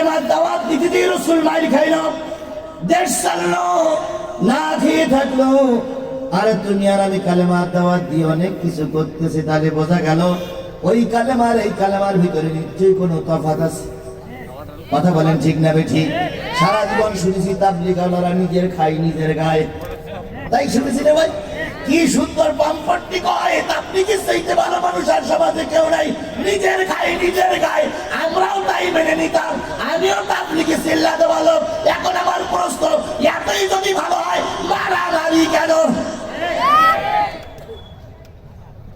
কালেমার দাওয়াত দিতে দিয়ে রাসূল মাইর খাইল, দেশ ছাড়লো, না খেয়ে থাকলো। আরে তুমি আর আমি কালেমার দাওয়াত দিয়ে অনেক কিছু করতেছি, তাহলে বোঝা গেল ওই কালেমার এই কালেমার ভিতরে নিশ্চয়ই কোনো তফাৎ আছে। কথা বলেন ঠিক না বেঠিক? সারা জীবন শুনেছি তাবলীগওয়ালারা নিজের খাই নিজের গায়ে, তাই শুনেছি রে ভাই। কি সুন্দর পাম্পট্টি কয়, তাবলীগের চাইতে ভালো মানুষ আর সমাজে কেউ নাই, নিজের খাই নিজের গায়ে। আমরাও তাই মেনে নিতাম, আমিও তাবলীগে চিল্লাতে ভালো। এখন আমার প্রশ্ন, এতই যদি ভালো হয় মারামারি কেন?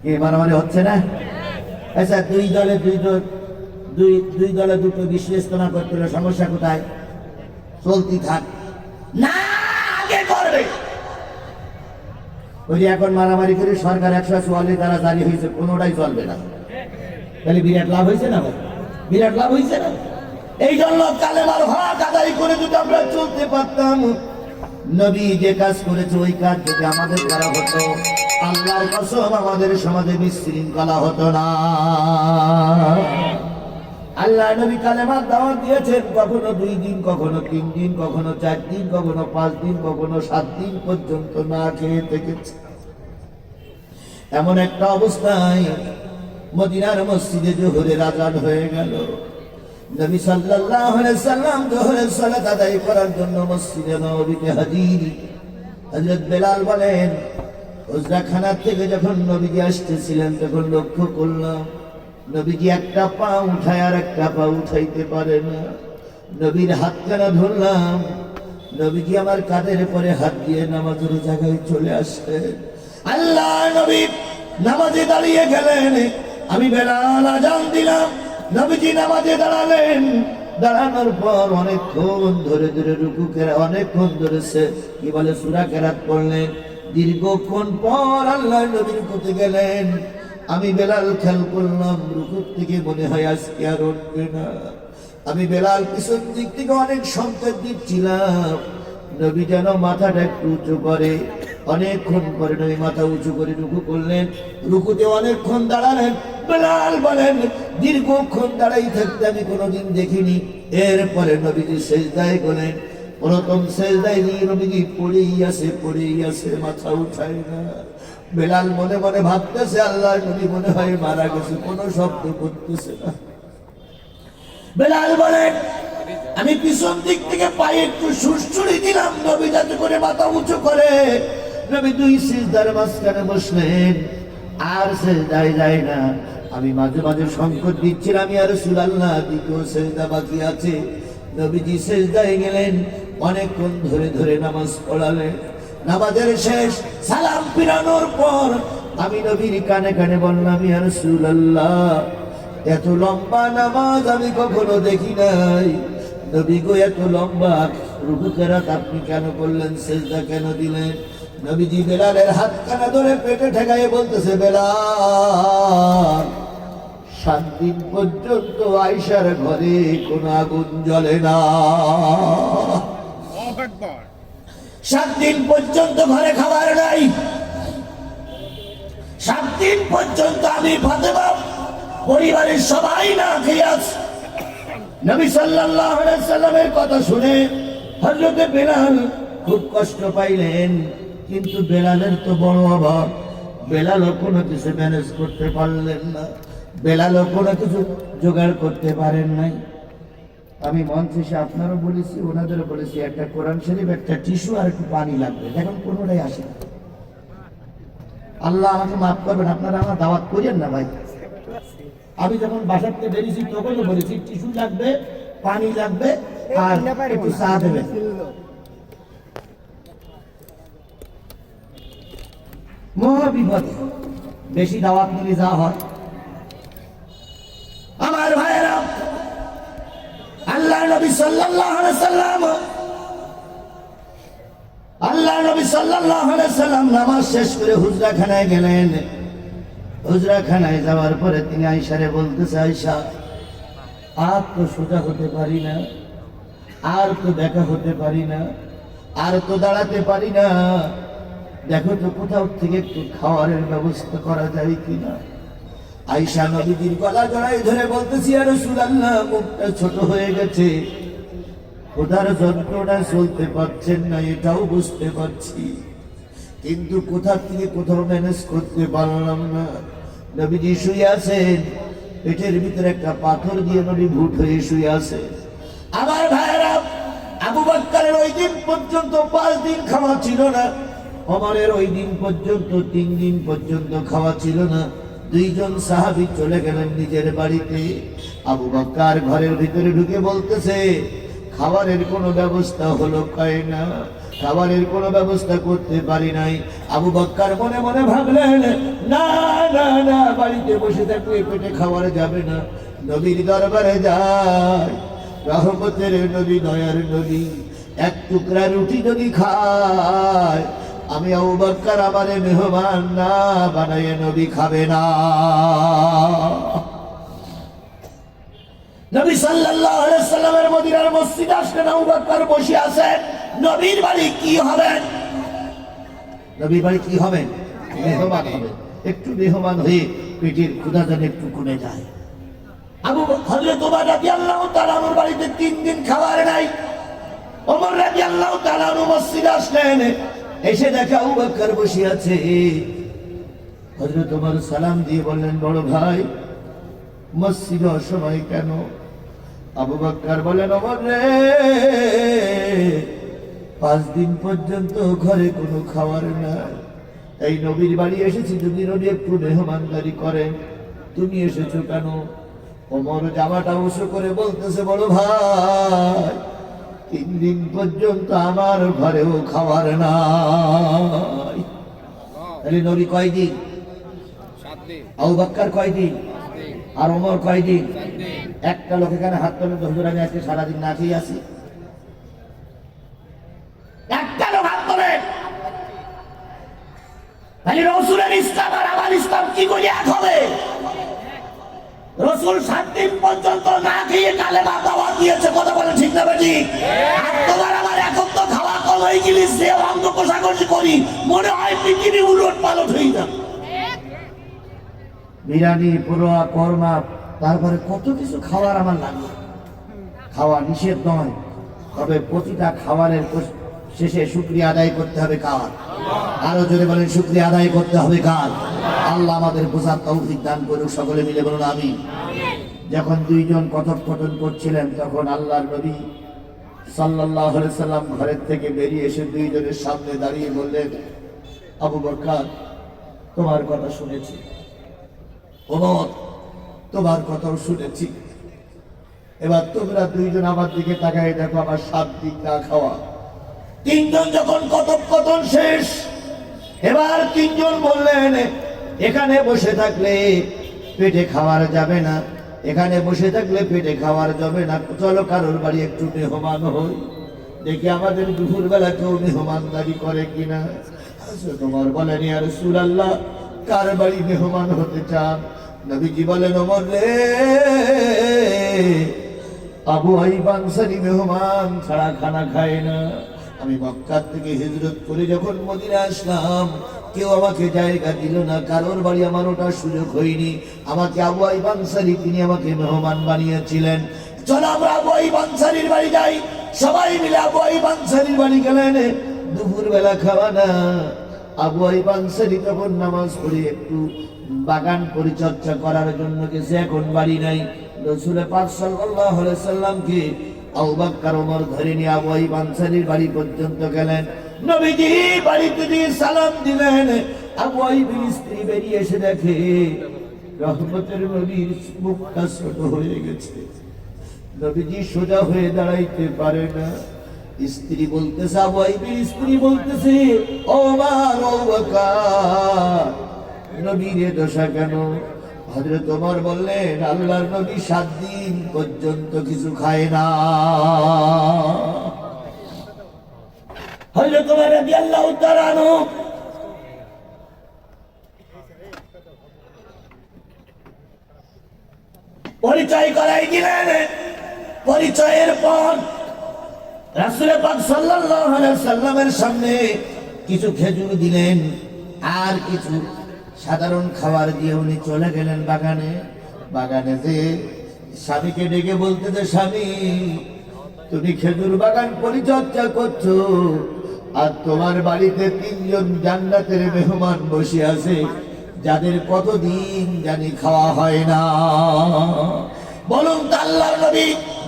কি মারামারি হচ্ছে না? আচ্ছা, দুই দলে দুটো বিশ্লেষণা করতে হলে সমস্যা কোথায়? চলতি থাক না, আগে করবে। ওই যে এখন মারামারি করে সরকার 144 দ্বারা জারি হয়েছে, কোনোটাই চলবে না। তাহলে বিরাট লাভ হয়েছে না? বিরাট লাভ হয়েছে না? এই জন্য কালেমার হক আদায় করে যদি আমরা চলতে পারতাম, নবী যে কাজ করেছে ওই কাজ যদি আমাদের দ্বারা হতো, আল্লাহর কসম আমাদের সমাজে বিশৃঙ্খলা হতো না। আল্লাহ নবী কালেমার দাওয়াত দিয়েছেন, কখনো 2 দিন, কখনো 3 দিন, কখনো 4 দিন, কখনো 5 দিন, কখনো 7 দিন পর্যন্ত না খেয়ে থেকেছে। এমন একটা অবস্থায় মদিনার মসজিদে জোহরের আযান হয়ে গেল। নবী সাল্লাল্লাহু আলাইহি সাল্লাম জোহরের সালাত আদায় করার জন্য মসজিদে নববীতে হাজির। হযরত বেলাল বলেন, হুজরাখানা থেকে যখন নবীজি আসতেছিলেন তখন লক্ষ্য করলাম নবীজি একটা পা উঠায় আর একটা পা উঠাইতে পারে না। নবীর হাতখানা ধরলাম, নবীজি আমার কাঁধের পরে হাত দিয়ে নামাজের জায়গায় চলে আসলেন। আল্লাহ নবী নামাজে দাঁড়িয়ে গেলেন, আমি বেলাল আযান দিলাম, নবীজি নামাজে দাঁড়ালেন। দাঁড়ানোর পর অনেকক্ষণ ধরে ধরে রুকু করে অনেকক্ষণ ধরেছে কি বলে সূরা কেরাত পড়লেন। দীর্ঘক্ষণ পর আল্লাহ নবীর রুকুতে গেলেন। আমি বেলাল খেয়াল করলাম রুকু থেকে মনে হয় আজকে আর উঠবে না। আমি বেলাল পিছন দিক থেকে অনেক সংকেত দিচ্ছিলাম নবী যেন মাথাটা একটু উঁচু করে। অনেকক্ষণ পরে নবী মাথা উঁচু করে রুকু করলেন, রুকুতে অনেকক্ষণ দাঁড়ালেন। বেলাল বলেন, দীর্ঘক্ষণ দাঁড়াই থাকতে আমি কোনোদিন দেখিনি। এরপরে নবীজি সেজদায় গেলেন। প্রথম সেজদায় নিয়ে নবীজি পড়েই আছে, মাথা উঠায় না। বেলাল মনে মনে ভাবতেছে আল্লাহ নবী মনে হয় মারা গেছে, কোনো শব্দ করতেছে না। বেলাল বলেন, আমি পিছন দিক থেকে পায়ে একটু সুড়সুড়ি দিলাম নবী যাতে করে মাথা উঁচু করে। নবী 2 সিজদার মাঝখানে বসলেন, আর সেজদায় যায় না। আমি মাঝে মাঝে সংকট দিচ্ছিলাম, ইয়া রাসূলুল্লাহ দ্বিতীয় সেজদা বাকি আছে। নবীজি সেজদায় গেলেন, অনেকক্ষণ ধরে ধরে নামাজ পড়ালেন। নামাজের শেষ সালাম ফিরানোর পর আমি নবীর কানে কানে বললাম, ইয়া রাসূলুল্লাহ এত লম্বা নামাজ আমি কখনো দেখি নাই। নবী গো এত লম্বা রুকু কেরাত আপনি কেন করলেন, সেজদা কেন দিলেন? নবীজি বেলালের হাতখানা ধরে পেটে ঠেকাইয়ে বলতেছে, বেলাল 7 দিন পর্যন্ত আয়েশার ঘরে কোনো আগুন জ্বলে না। 7 দিন পর্যন্ত ঘরে খাবার নাই। 7 দিন পর্যন্ত আমি ফাতেমা পরিবারের সবাই না খেয়ে আছি। নবী সাল্লাল্লাহু আলাইহি সাল্লামের কথা শুনে হযরত বেলাল খুব কষ্ট পাইলেন। কিন্তু বেলালের তো বড় অভাব, বেলালও কোনো কিছু ম্যানেজ করতে পারলেন না, বেলালও কোনো কিছু জোগাড় করতে পারেন নাই। আমি মঞ্চে এসে আপনারও বলেছি, ওনাদেরও বলেছি, একটা কোরআন শরীফ, একটা টিস্যু আর একটু পানি লাগবে। দেখুন কোনোটাই আসে না। আল্লাহ আমাকে মাফ করবেন, আপনারা আমার দাওয়াত করেন না ভাই। আমি যখন বাসার থেকে বেরিয়েছি তখনও বলেছি টিস্যু লাগবে, পানি লাগবে আর একটু চা দেবেন। মহা বিপদ, বেশি দাওয়াত নিলে যা হয়। আমার ভাইয়েরা, আল্লাহ নবী সাল্লাল্লাহু আলাইহি সাল্লাম নামাজ শেষ করে হুজরাখানায় গেলেন। হুজরাখানায় যাওয়ার পরে তিনি আয়েশারে বলতেছে, আয়েশা আর তো সোজা হতে পারি না, আর তো দেখা হতে পারি না, আর তো দাঁড়াতে পারি না, দেখো তো কোথাও থেকে একটু খাওয়ারের ব্যবস্থা করা যায় কিনা। আয়েশা নবীজির গলা জড়াই ধরে বলতেছি, ইয়া রাসূলুল্লাহ, মুখটা ছোট হয়ে গেছে, ক্ষুধার যন্ত্রণা চলতে পারছেন না, এটাও বুঝতে পারছি, কিন্তু কোথা থেকে কোথাও ম্যানেজ করতে পারলাম না। নবীজি শুয়ে আছেন, পেটের ভিতরে একটা পাথর দিয়ে নবী ভুট হয়ে শুয়ে আছে। আমার ভাইয়েরা, আবু বকরের ওই দিন পর্যন্ত 5 দিন খাওয়া ছিল না, ওমরের ওই দিন পর্যন্ত 3 দিন পর্যন্ত খাওয়া ছিল না। 2 জন সাহাবী চলে গেলেন নিজের বাড়িতে। আবু বকর ঘরের ভিতরে ঢুকে বলতেছে, খাবারের কোনো ব্যবস্থা হলো কয় না, খাবারের কোনো ব্যবস্থা করতে পারি নাই। আবু বকর মনে মনে ভাবলেন, না না না, বাড়িতে বসে থাকলে পেটে খাবার যাবে না, নবীর দরবারে যায়, রহমতের নবী, দয়ার নবী, এক টুকরা রুটি যদি খায়, আমি আবু বকর আমারে মেহমান না বানায় নবী খাবে না। নবী সাল্লাল্লাহু আলাইহি সাল্লামের মদিনার মসজিদে আসলেন, আবু বকর বসে আছেন। নবীর বাড়ি কি হবেন? নবীর বাড়ি কি হবেন? মেহমান হবেন। একটু মেহমান হয়ে পেটের ক্ষুধা যেন একটু কমে যায়। হযরত ওমর রাদিয়াল্লাহু তাআলা ওর বাড়িতে 3 দিন খাবার নাই। ওমর রাদিয়াল্লাহু তাআলা মসজিদে আসলেন, এসে দেখে আবু বকর বসে আছে। হযরত ওমর সালাম দিয়ে বললেন, বড় ভাই, মসজিদে অসময় কেন? আবু বকর বলেন, ওমর রে, 5 দিন পর্যন্ত ঘরে কোনো খাবার নাই, এই নবীর বাড়ি এসেছি যদি নবী একটু মেহমানদারি করেন, তুমি এসেছো কেন? ওমর জামাটা উঁচু করে বলতেছে, বড় ভাই, 3 দিন পর্যন্ত আমার ঘরেও খাবার নাই। তাহলে নবী কয়দিন? 7 দিন। আবু বকর কয়দিন? আর ওমর কয়দিন? একটা লোক এখানে হাত তোলে, হুজুর আমি আজকে সারাদিন না খেয়ে আছি। একটা লোক হাত তোলে। তাহলে রাসূলের ইসলাম আর আমার ইসলাম কি করে এক হবে? রাসূল 7 দিন পর্যন্ত না খেয়ে কালেমা দাওয়াত দিয়েছে, কথা বলে ঠিক না বেটি? আর তোমার আমার এখন তো খাওয়া কম হয়ে গেলে যে অঙ্গ কোষাকষি করি, মনে হয় পৃথিবী উলট পালট হয়ে যাবে। বিরিয়ানি, পোড়া, কর্মা, তারপরে কত কিছু খাবার আমার লাগে। খাওয়া নিষেধ নয়, তবে প্রতিটা খাবারের শেষে শুকরিয়া আদায় করতে হবে কার? আরো জোরে বলেন, শুকরিয়া আদায় করতে হবে কার? আল্লাহ আমাদের বোঝার তৌফিক দান করুক, সকলে মিলে বলুন আমিন। যখন 2 জন কথোপকথন করছিলেন, তখন আল্লাহর নবী সাল্লাল্লাহু আলাইহি সাল্লাম ঘরের থেকে বেরিয়ে এসে 2 জনের সামনে দাঁড়িয়ে বললেন, আবু বকর, তোমার কথা শুনেছি, ওমর, তোমার কথাও শুনেছি, এবার তোমরা 2 জন আমার দিকে তাকায় দেখো, আমার 7 দিন না খাওয়া। 3 জন যখন কথোপকথন শেষ, এবার 3 জন বললেন, এখানে বসে থাকলে পেটে খাওয়ার যাবে না, এখানে বসে থাকলে পেটে খাওয়ার যাবে না, চলো কারোর বাড়ি একটু মেহমান হই, দেখি আমাদের দুপুর বেলা কেউ মেহমানদারি করে কিনা। তোমার বলেন, ইয়া রাসূলুল্লাহ, কার বাড়ি মেহমান হতে চান? নবীজি বলেন, ওমর রে, আবু আইয়ুব আনসারী মেহমান ছাড়া খানা খায় না। আমি মক্কা থেকে হিজরত করে যখন মদিনা আসলাম, কেউ আমাকে জায়গা দিল না, কারোর বাড়ি আমার ওটা সুযোগ হয়নি। আমাকে আবু আইয়ুব আনসারী, তিনি আমাকে মেহমান বানিয়েছিলেন। চলো আমরা আবু আইয়ুব আনসারীর বাড়ি যাই। সবাই মিলে আবু আইয়ুব আনসারীর বাড়ি গেলেন। দুপুর বেলা খাওয়া না। আবু আইয়ুব আনসারী তখন নামাজ পড়ে একটু বাগান পরিচর্যা করার জন্য গেছে, এখন বাড়ি নাই। রাসূল পাক সাল্লাল্লাহু আলাইহি সাল্লামকে আবু বকর ওমর ধরে নিয়ে আবু আইয়ুব আনসারীর বাড়ি পর্যন্ত গেলেন। নবীজি বাড়িতে দিয়ে সালাম দিলেন। আবু আইয়ুবের স্ত্রী বেরিয়ে এসে দেখে রহমতের নবীর মুখটা ছোট হয়ে গেছে। নবীজি সোজা হয়ে দাঁড়াইতে পারে না। স্ত্রী বলতেছে, আবু আইয়ুবের স্ত্রী বলতেছে, ওমর, ও বকর, নবীর দশা কেন? হযরত ওমর বললেন, আল্লাহর নবী 7 দিন পর্যন্ত কিছু খায় না। হযরত ওমর রাদিয়াল্লাহু তাআলা আনহু পরিচয় করাই দিলেন। পরিচয়ের পর রাসূল পাক সাল্লাল্লাহু আলাইহি সাল্লামের সামনে কিছু খেজুর দিলেন আর কিছু সাধারণ খাবার দিয়ে উনি চলে গেলেন বাগানে। বাগানে যে স্বামীকে ডেকে বলতে, যে স্বামী, তুমি খেজুর বাগান পরিচর্যা করছো, আর তোমার বাড়িতে 3 জন জান্নাতের মেহমান বসে আছে, যাদের কতদিন জানি খাওয়া হয় না। বলুন তো আল্লাহর নবী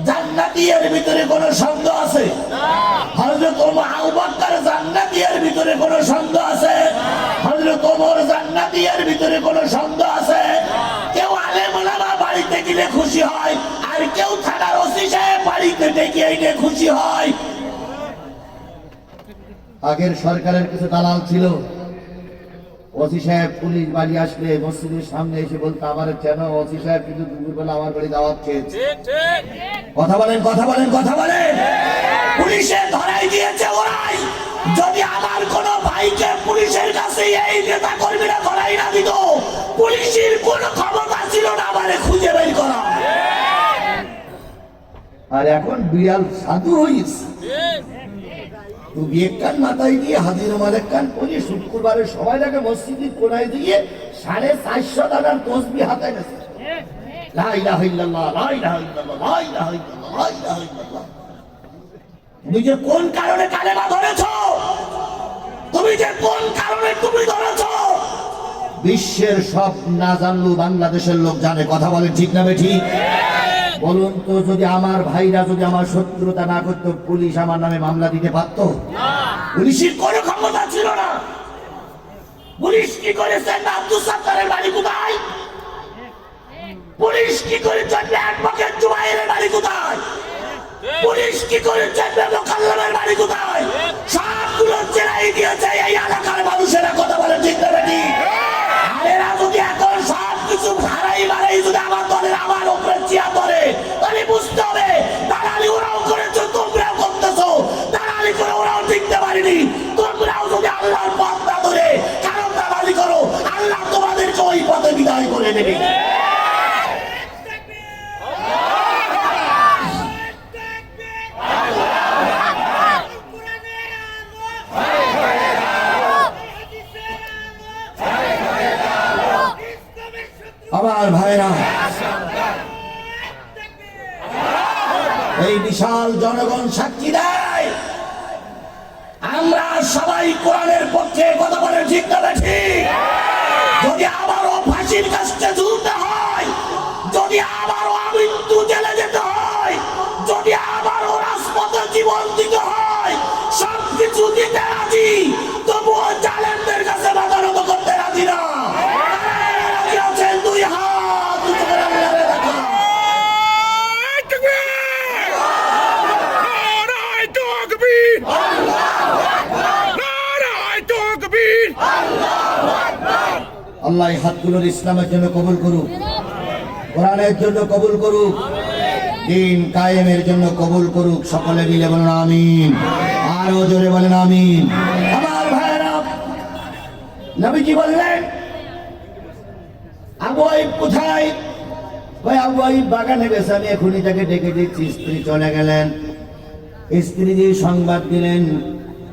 জান্নাতীদের ভিতরে কোনো সন্দেহ আছে? হযরত আবু বকর জান্নাতীদের ভিতরে কোনো সন্দেহ আছে? হযরত ওমর জান্নাতীদের ভিতরে কোনো সন্দেহ আছে? কেউ আলেম ওলামা বাড়িতে গেলে খুশি হয়, আর কেউ থানার ওসি সাহেব বাড়িতে ডেকে এনে খুশি হয়। আগের সরকারের কিছু দালাল ছিল, ওসি সাহেব পুলিশ বাড়ি আসলে মসজিদের সামনে এসে বলতো, আমার কেন ওসি সাহেব কিন্তু দুপুরবেলা আমার বাড়ি দাওয়াত খেয়েছে। কথা বলেন, কথা বলেন, কথা বলেন। পুলিশে ধরাই দিয়েছে ওরাই। যদি আমার কোন ভাইকে পুলিশের কাছে এই নেতা কর্মীরা ধরাই না দিত, পুলিশের কোন ক্ষমতা ছিল না আমারে খুঁজে বের করা। আর এখন বিড়াল সাধু হয়েছে। তুমি এক কান মাথায় দিয়ে হাজির মালেক কান পরিয়ে শুক্রবারে সবাই তাকে মসজিদের কোনায় দিয়ে 450 টাকার তসবিহ হাতে গেছে। লা ইলাহা ইল্লাল্লাহ, লা ইলাহা ইল্লাল্লাহ, লা ইলাহা ইল্লাল্লাহ, লা ইলাহা ইল্লাল্লাহ। তুমি যে কোন কারণে কালেমা ধরেছো, তুমি যে কোন কারণে তুমি ধরেছো, বিশ্বের সব না জানলেও বাংলাদেশের লোক জানে। কথা বলেন ঠিক না বেঠিক? বলুন তো, যদি আমার ভাইরা যদি আমার শত্রুতা না করতো, পুলিশ আমার নামে মামলা দিতে পারতো? পুলিশের কোনো ক্ষমতা ছিল না। পুলিশ কি করেছেন? আব্দুল সাত্তারের বাড়ি কোথায়? পুলিশ কি করেছেন? অ্যাডভোকেট জুবাইরের বাড়ি কোথায়? পুলিশ কি করেছেন? মোকাল্লামের বাড়ি কোথায়? সবগুলো জেলাই দিয়েছে এই এলাকার মানুষেরা। কথা বলে ঠিক না বেঠিক? এরা যদি এখন সব কিছু হারাই মারাই যদি আমার দলের আমার উপরে চিয়া করে, তাহলে বুঝতে হবে দালালি ওরাও করেছো, তোমরাও করতেছো। দালালি করে ওরাও টিকতে পারিনি। তোমরাও যদি আল্লাহর পথ না ধরে কারণ দালালি করো, আল্লাহ তোমাদেরকে ওই পথে বিদায় করে দেবে। আমার ভাইরা, এই বিশাল জনগণ সাক্ষী দেয় আমরা সবাই কোরআনের পক্ষে। কথা বলে ঠিক না ঠিক? যদি আবারও ফাঁসির কাছে ঝুলতে হয়, যদি আবারও মৃত্যু জেলে যেতে হয়, যদি আবারও রাজপথে জীবন দিতে হয়, সবকিছু দিতে রাজি, তবুও জালেমদের কাছে মাথা নত করতে রাজি না। দুই হাত উঁচু করে আল্লাহরে রাখো। আল্লাহ এই হাতগুলোর ইসলামের জন্য কবুল করুক, কোরআনের জন্য কবুল করুক, দিন কায়েমের জন্য কবুল করুক। সকলে মিলে বলেন আমিন। আরো জোরে বলেন আমিন। আমার ভাইরা, নবীজি বললেন, আবু আইব কোথায়? ভাই আবু আইব বাগানে গেছে, আমি এখনই তাকে ডেকে দিচ্ছি। স্ত্রী চলে গেলেন। স্ত্রী দিয়ে সংবাদ দিলেন,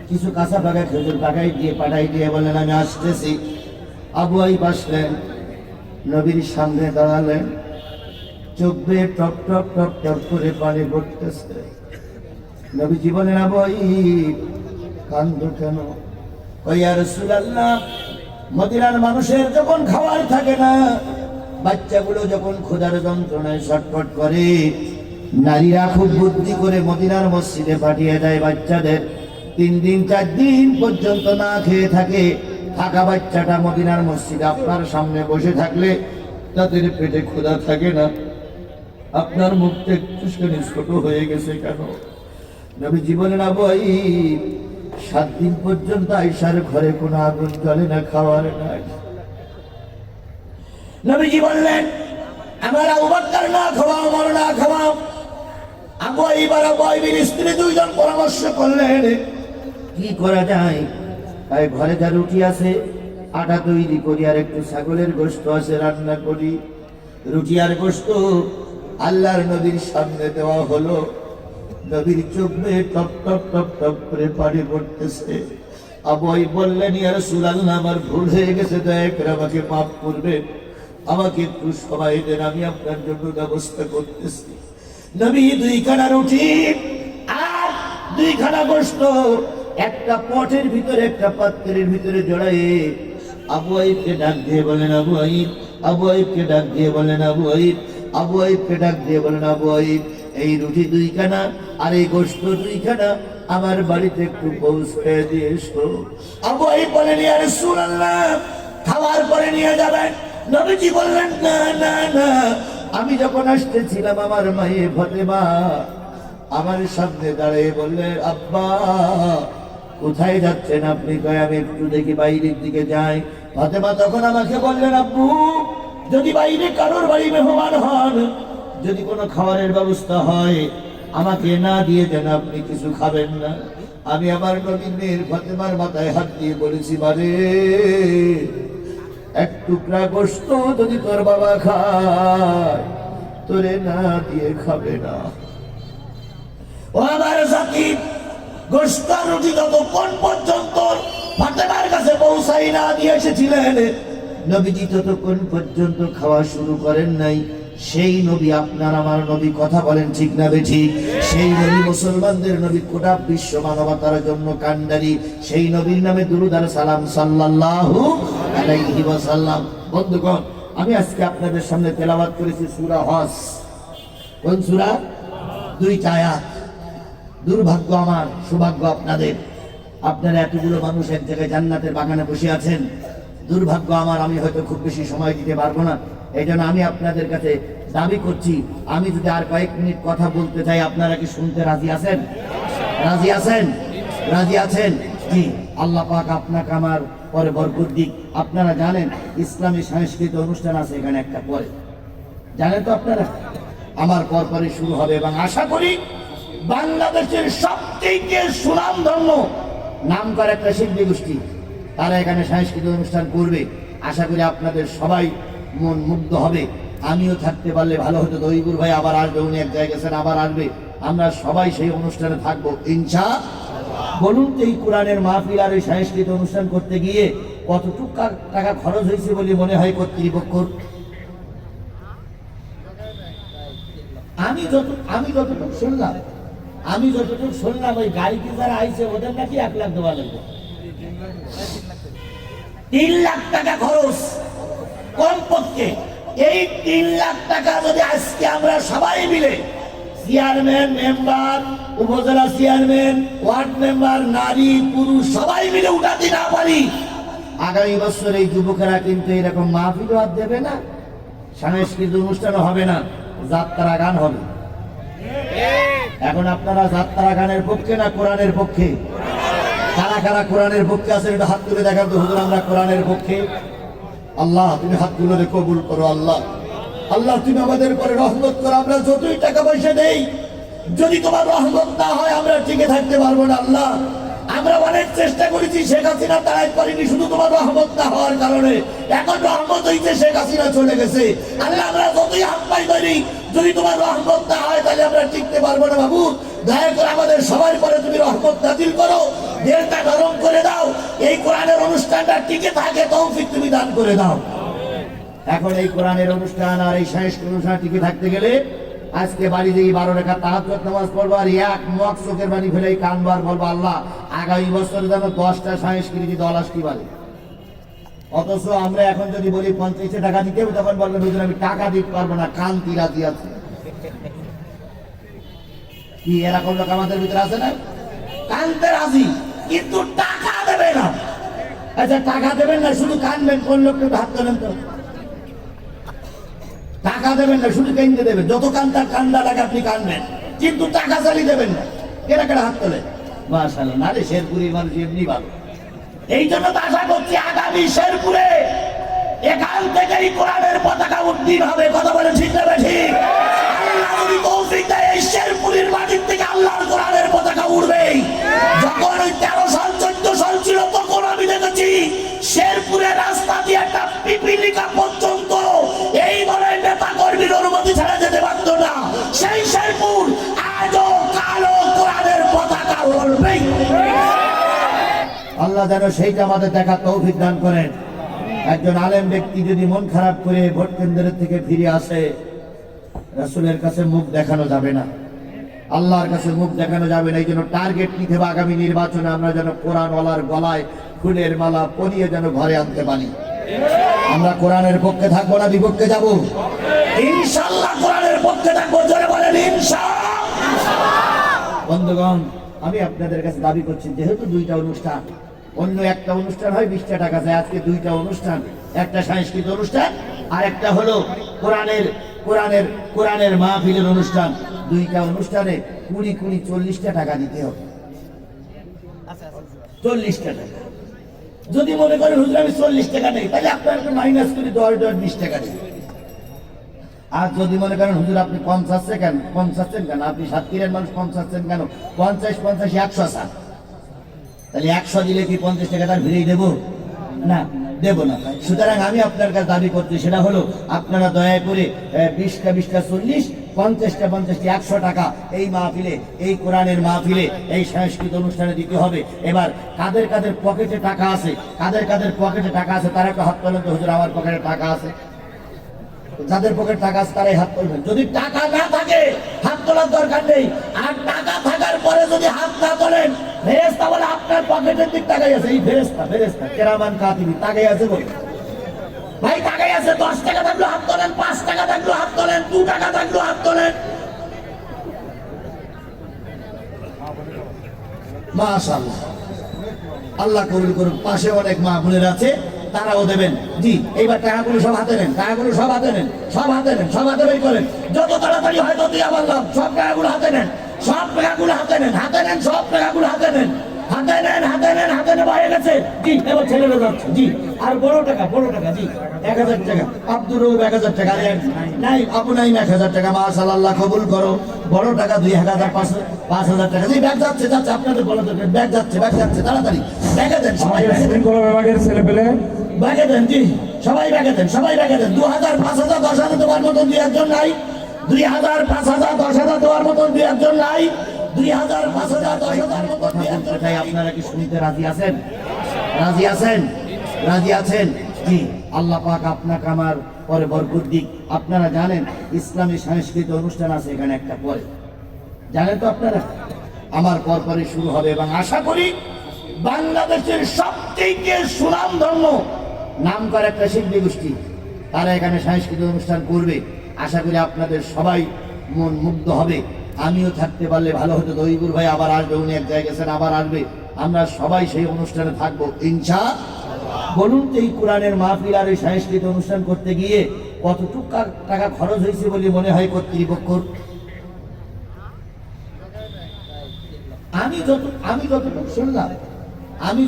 কিছু কাঁচা পাকা খেজুর পাকাই দিয়ে পাঠাই দিয়ে বললেন আমি আসতেছি। আবু আইব আসলেন, নবীর সামনে দাঁড়ালেন। চোখ বেয়ে টপ টপ টপ টপ করে পানি পড়তেছে। নবীজি বলেন, আবু আইব কান্দো কেন? কই ইয়া রাসূলুল্লাহ, মদিনার মানুষের যখন খাবার থাকে না, বাচ্চাগুলো যখন ক্ষুধার যন্ত্রণায় ছটফট করে, নারীরা খুব বুদ্ধি করে মদিনার মসজিদে পাঠিয়ে দেয় বাচ্চাদের। 3 দিন 4 দিন পর্যন্ত না খেয়ে থাকে। থাকা বাচ্চাটা মদিনার মসজিদে আপনার সামনে বসে থাকলে তাদের পেটে ক্ষুধা থাকে না। আপনার মুখটা একটুখানি ছোট হয়ে গেছে কেন? নবী জীবনে না বই 7 দিন পর্যন্ত আয়েশার ঘরে কোনো আগুন জ্বলে না, খাওয়ার নাই। নবীজি বললেন, আমার আবু বকর না খাওয়াও, ওমর না খাওয়াও। আবু আইব আর আবু আইবের স্ত্রী 2 জন পরামর্শ করলেন কি করা যায়। তাই ঘরে যা রুটি আছে আটা তৈরি করি, আর একটু ছাগলের গোশত আছে রান্না করি। রুটি আর গোশত আল্লাহর নবীর সামনে দেওয়া হলো। নবীর চোখ বেয়ে টপ টপ টপ টপ করে পানি পড়তেছে। আবু আইয়ুব বললেন, ইয়া রাসূলুল্লাহ, আমার ভুল হয়ে গেছে, দয়া করে আমাকে মাফ করবেন, আমাকে একটু সময় দেন, আমি আপনার জন্য ব্যবস্থা করতেছি। নবী দুইখানা রুটি আর দুইখানা গোশত একটা পটের ভিতরে, একটা পাত্রের ভিতরে জড়ায়ে আবু আইয়ুবকে ডাক দিয়ে বলেন, আবু আইয়ুব, আবু আইয়ুবকে ডাক দিয়ে বলেন, আবু আইয়ুব, আবু আইয়ুবকে ডাক দিয়ে বলেন, আবু আইয়ুব, এই রুটি দুইখানা আর এই গোশত দুইখানা আমার বাড়িতে একটু পৌঁছে দিয়ে এসো। আবু আইয়ুব বলেন, ইয়া রাসূলুল্লাহ, খাওয়ার পরে নিয়ে যাবেন। নবীজি বললেন, না না না, আমি যখন আসতেছিলাম আমার মায়ে ফাতেমা আমার সামনে দাঁড়িয়ে বললেন, আব্বা কোথায় যাচ্ছেন আপনি? কয়, আমি একটু দেখি বাইরের দিকে যাই। ফাতেমা তখন আমাকে বললেন, আব্বু যদি বাইরে কারোর বাড়ি মেহমান হন, যদি কোনো খাবারের ব্যবস্থা হয়, আমাকে না দিয়ে যেন আপনি কিছু খাবেন না। আমি আমার নবীর মেয়ের ফাতেমার মাথায় হাত দিয়ে বলেছি, বারে এক টুকরা গোশত যদি তোর বাবা খায়, তোরে না দিয়ে খাবে না। ও আমার সাথী, গোশত রুটি যতক্ষণ পর্যন্ত ফাতেমার কাছে পৌঁছাই না দিয়ে এসেছিলেন, নবীজি ততক্ষণ পর্যন্ত খাওয়া শুরু করেন নাই। সেই নবী আপনার আমার নবী, কথা বলেন ঠিক না বেঠিক? সেই নবী মুসলমানদের নবী, গোটা বিশ্ব মানবতার জন্য কান্ডারি, সেই নবীর নামে দুরূদ আর সালাম সাল্লাল্লাহু আলাইহি ওয়াসাল্লাম। বন্ধুগণ, আমি আজকে আপনাদের সামনে তেলাওয়াত করেছি সূরা হজ। কোন সূরা? 2টা আয়াত। দুর্ভাগ্য আমার, সৌভাগ্য আপনাদের, আপনারা এতগুলো মানুষ এক জায়গায় জান্নাতের বাগানে বসে আছেন। দুর্ভাগ্য আমার, আমি হয়তো খুব বেশি সময় দিতে পারবো না। এই জন্য আমি আপনাদের কাছে দাবি করছি, আমি যদি আর কয়েক মিনিট কথা বলতে চাই, আপনারা কি শুনতে রাজি আছেন? রাজি আছেন? রাজি আছেন? জি, আল্লাহ পাক আপনাকে আমার পরে বরকত দিক। আপনারা জানেন ইসলামী সাংস্কৃতিক অনুষ্ঠান আছে এখানে একটা পরে, জানেন তো আপনারা? আমার পরপরই শুরু হবে এবং আশা করি বাংলাদেশের সবচেয়ে সুনামধন্য নাম করা একটা শিল্পী গোষ্ঠী, তারা এখানে সাংস্কৃতিক অনুষ্ঠান করবে। আশা করি আপনাদের সবাই মন মুগ্ধ হবে। আমিও থাকতে পারলে ভালো হতো। দহিবুর ভাই আবার আসবে, উনি এক জায়গায় গেছেন, আবার আসবে। আমরা সবাই সেই অনুষ্ঠানে থাকবো ইনশাআল্লাহ। বলুন তো, এই কোরআনের মাহফিল আর এই সাংস্কৃতিক অনুষ্ঠান করতে গিয়ে কতটুকু টাকা খরচ হয়েছে বলে মনে হয় কর্তৃপক্ষর? আমি যতটুকু শুনলাম ওই গাড়িতে যারা আইছে ওদের নাকি 1 লাখ দেওয়া লাগবে। 3 লাখ টাকা খরচ কমপক্ষে। এই 3 লাখ টাকা যদি আজকে আমরা সবাই মিলে, চেয়ারম্যান, মেম্বার, উপজেলা চেয়ারম্যান, ওয়ার্ড মেম্বার, নারী পুরুষ সবাই মিলে উঠাতে না পারি, আগামী বছর এই যুবকেরা কিন্তু এরকম মাহফিল আর দেবে না, সাংস্কৃতিক অনুষ্ঠানও হবে না, যাত্রা গান হবে। এখন আপনারা যাত্রা গানের পক্ষে না কোরআনের পক্ষে? কারা কারা কোরআনের পক্ষে আছে এটা হাত তুলে দেখান তো। হুজুর, আমরা কোরআনের পক্ষে। আল্লাহ তুমি হাত তুলে কবুল করো। আল্লাহ, আল্লাহ তুমি আমাদের পরে রহমত করো। আমরা যতই টাকা পয়সা দেই, যদি তোমার রহমত না হয় আমরা টিকে থাকতে পারবো না। আল্লাহ, আমরা অনেক চেষ্টা করেছি, শেখ হাসিনা তারাই পারিনি, শুধু তোমার রহমত না হওয়ার কারণে। এখন রহমত হইতে শেখ হাসিনা চলে গেছে। আল্লাহ, আমরা যতই হাম্পাই করি, যদি তোমার রহমত না হয় তাহলে আমরা টিকতে পারবো না। বাবু, দয়া করে আমাদের সবার পরে তুমি রহমত নাজিল করো, দেহটা গরম করে দাও, এই কোরআনের অনুষ্ঠানটা টিকে থাকে তৌফিক তুমি দান করে দাও। এখন এই কোরআনের অনুষ্ঠান আর এই সাংস্কৃতিক অনুষ্ঠান টিকে থাকতে গেলে আজকে বাড়ি দিয়ে 12 রাকাত তাহাজ্জুদ নামাজ পড়বো আর এক মুখ চোখের পানি ফেলে কানবার বলবো, আল্লাহ আগামী বছরে যেন 10টা সাংস্কৃতিক দল আসতে পারে। অথচ আমরা এখন যদি বলি 50 টাকা দিতে, তখন বলবেন হুজুর আমি টাকা দিতে পারবো না, কান্তি রাজি আছে। কি এরকম লোক আমাদের ভিতরে আছে না? কানতে রাজি কিন্তু টাকা দেবে না। আচ্ছা, টাকা দেবেন না, শুধু কানবেন, কোন লোকটা হাত তোলেন তো? টাকা দেবেন না, শুধু কেন্দ্রে দেবেন, যত কান্দা লাগে আপনি কানবেন, কিন্তু টাকা চালিয়ে দেবেন না। কেনা কেনা হাত তোলে? মাশাআল্লাহ, নারে শেরপুরের মানুষ এমনি ভালো। এই জন্য তো আশা করছি আগামী শেরপুরে এখান থেকেই কোরআনের পতাকা উড্ডীন হবে। কথা বলে ঠিক না ঠিক? আল্লাহ যদি তৌফিক দেয়, এই শেরপুরের মাটির থেকে আল্লাহর কোরআনের পতাকা উড়বেই। যখন ওই 13 সাল 14 সাল ছিল, তখন আমি দেখেছি শেরপুরের রাস্তা দিয়ে একটা পিপিলিকা পর্যন্ত এই ধরনের নেতা কর্মীর অনুমতি ছাড়া যেতে পারতো না। সেই শেরপুর আজও কালো কোরআনের পতাকা উড়বেই। আল্লাহ আল্লাহ যেন সেইটা আমাদের দেখার তৌফিক দান করেন। একজন আলেম ব্যক্তি যদি মন খারাপ করে ভোট কেন্দ্রের থেকে ফিরে আসে, রাসূলের কাছে মুখ দেখানো যাবে না, আল্লাহর কাছে মুখ দেখানো যাবে না। এই জন্য টার্গেট নিতে হবে আগামী নির্বাচনে আমরা যেন কোরআনওয়ালার গলায় ফুলের মালা পরিয়ে যেন ঘরে আনতে পারি। আমরা কোরআনের পক্ষে থাকবো না বিপক্ষে যাব? ইনশাআল্লাহ কোরআনের পক্ষে থাকবো, জোরে বলেন ইনশাআল্লাহ। বন্ধুগণ, আমি আপনাদের কাছে দাবি করছি, যেহেতু দুইটা অনুষ্ঠান, অন্য একটা অনুষ্ঠান হয় 20টা টাকা যায়, আজকে দুইটা অনুষ্ঠান, একটা সাংস্কৃতিক অনুষ্ঠান আর একটা হলো কোরআনের মাহফিলের অনুষ্ঠান। দুইটা অনুষ্ঠানে 20-40টা টাকা দিতে হবে। 40টা টাকা যদি মনে করেন হুজুর আমি 40 টাকা নেই, তাহলে আপনার মাইনাস করে 10-20 টাকা দিন। আর যদি মনে করেন হুজুর আপনি 50 সেকেন্ড 50 সেকেন্ড কেন, আপনি 7 কিরের মানুষ 50 সেকেন্ড কেন, 50-50-100 সাত, তাহলে 100 দিলে কি 50 টাকা তার ফিরেই দেবো না? দেব না। সুতরাং আমি আপনার কাছে দাবি করছি, সেটা হলো আপনারা দয়া করে 20টা 40, 50টা 100 টাকা এই মাহফিলে, এই কোরআনের মাহফিলে, এই সাংস্কৃতিক অনুষ্ঠানে দিতে হবে। এবার কাদের কাদের পকেটে টাকা আছে, তারা একটু হাত তোলেন তো। হুজুর আমার পকেটে টাকা আছে। যাদের পকেটে টাকা আছে তারাই হাত তোলবেন। যদি টাকা না থাকে হাত তোলার দরকার নেই। আর টাকা থাকার পরে যদি হাত না তোলেন, ফেরেশতা বলে আপনার পকেটের দিক তাকাই আছে। এই ফেরেশতা কেরামান কাতিবি তাকাই আছে বলে, ভাই তাকাই আছে। 10 টাকা থাকলো হাত তোলেন, 5 টাকা থাকলো হাত তোলেন, 2 টাকা থাকলো হাত তোলেন। মাশাআল্লাহ, আল্লাহ কবুল করুন। পাশে অনেক মা বোনেরা আছে, তারাও দেবেন। জি, এইবার টাকাগুলো সব হাতে নেন, সব হাতে বের করেন। যত তাড়াতাড়ি হয় ততই আমার লাভ। সব টাকাগুলো হাতে নেন, সব টাকাগুলো হাতে নেন, সব টাকাগুলো হাতে নেন। হয়ে গেছে। জি, এবার ছেলেরা যাচ্ছে। জি, আর বড় টাকা জি 1000 টাকা। আব্দুর রউফ 1000 টাকা। নাই আপু নাই 1000 টাকা। মাশাআল্লাহ, আল্লাহ কবুল করো। বড় টাকা 2000, 5000 টাকা। জি, ব্যাগ যাচ্ছে, আপনাদের বলা দরকার। ব্যাগ যাচ্ছে, তাড়াতাড়ি ব্যাগে দেন সবাই। বিভাগের ছেলে পেলে ব্যাগে দেন। জি, সবাই ব্যাগে দেন। 2000, 5000, 10,000 দেওয়ার মতন 2-1 নাই। 2000, 5000, 10,000 দেওয়ার মতন 2-1 নাই। 2000, 5000, 10,000 মতন 2-1 নাই। আপনারা কি শুনতে রাজি আছেন? রাজি আছেন? জি, আল্লাহ পাক আপনাকে আমার পরে বরকত দিক। আপনারা জানেন ইসলামী সাংস্কৃতিক অনুষ্ঠান আছে এখানে একটা পরে, জানেন তো আপনারা? আমার পরে শুরু হবে এবং আশা করি বাংলাদেশের সবথেকে সুনামধন্য নামকরা একটা শিল্পী গোষ্ঠী, তারা এখানে সাংস্কৃতিক অনুষ্ঠান করবে। আশা করি আপনাদের সবাই মন মুগ্ধ হবে। আমিও থাকতে পারলে ভালো হতো। দইবুর ভাই আবার আসবে, উনি এক জায়গায় গেছেন, আবার আসবে। আমরা সবাই সেই অনুষ্ঠানে থাকবো ইনশাআল্লাহ। বলুন তো, এই কোরআনের মাহফিল আর এই সাংস্কৃতিক অনুষ্ঠান করতে গিয়ে কতটুকু টাকা খরচ হয়েছে বলে মনে হয় কর্তৃপক্ষর? আমি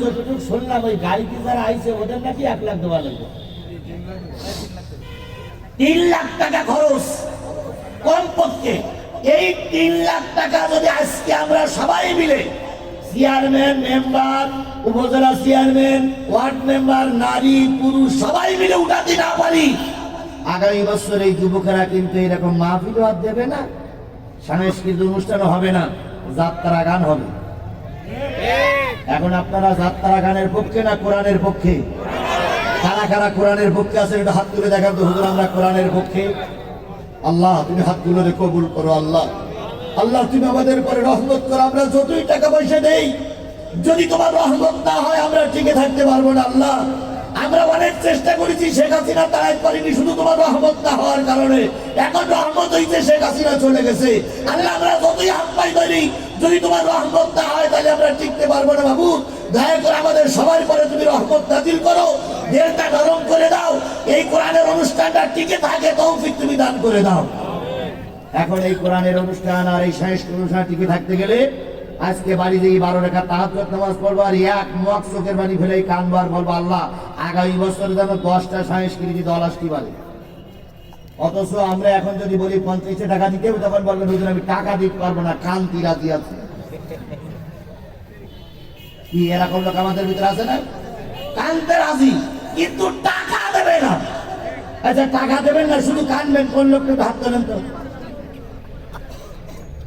যতটুকু শুনলাম ওই গাড়িতে যারা আইছে ওদের নাকি 1 লাখ দেওয়া লাগবে। 3 লাখ টাকা খরচ কমপক্ষে। এই 3 লাখ টাকা যদি আজকে আমরা সবাই মিলে, চেয়ারম্যান, মেম্বার, উপজেলা চেয়ারম্যান, ওয়ার্ড মেম্বার, নারী পুরুষ সবাই মিলে উঠাতে না পারি, আগামী বছর এই যুবকেরা কিন্তু এরকম মাহফিল আর দেবে না, সাংস্কৃতিক অনুষ্ঠানও হবে না, যাত্রা গান হবে। এখন আপনারা যাত্রা গানের পক্ষে না কোরআনের পক্ষে? কারা কোরআনের পক্ষে আছেন একটু হাত তুলে দেখান তো। হুজুর আমরা কোরআনের পক্ষে। আল্লাহ তুমি হাত তুলে কবুল করো। আল্লাহ তুমি আমাদের পরে রহমত করো। আমরা যতই টাকা পয়সা দেই, যদি তোমার রহমত না হয় আমরা টিকে থাকতে পারবো না। আল্লাহ, আমরা অনেক চেষ্টা করেছি, শেখ হাসিনা তাড়াইতে পারিনি শুধু তোমার রহমত না হওয়ার কারণে। এখন রহমত হইতে শেখ হাসিনা চলে গেছে। আল্লাহ, আমরা যতই হাত পাই করি, যদি তোমার রহমত না হয় তাহলে আমরা টিকতে পারবো না। বাবু দয়া করে আমাদের সবার পরে তুমি রহমত নাজিল করো, দিলটা নরম করে দাও, এই কোরআনের অনুষ্ঠানটা টিকে থাকে তৌফিক তুমি দান করে দাও। এখন এই কোরআনের অনুষ্ঠান আর এই সাংস্কৃতিক অনুষ্ঠান টিকে থাকতে গেলে আজকে বাড়ি দিয়ে 12 রাকাত তাহাজ্জুদ নামাজ পড়বো আর এক মুখ চোখের পানি ফেলে কানবার বলবো আল্লাহ আগামী বছর যেন 10টা সাংস্কৃতিক দল আসতে পারে। অথচ আমরা এখন যদি বলি 50 টাকা দিতে হবে, তখন বলবেন হুজুর আমি টাকা দিতে পারবো না, কান্তি রাজি আছে। কি এরকম লোক আমাদের ভিতরে আছে না? কানতে রাজি কিন্তু টাকা দেবে না। আচ্ছা টাকা দেবেন না, শুধু কানবেন। কোন লোকটা হাত তোলেন তো?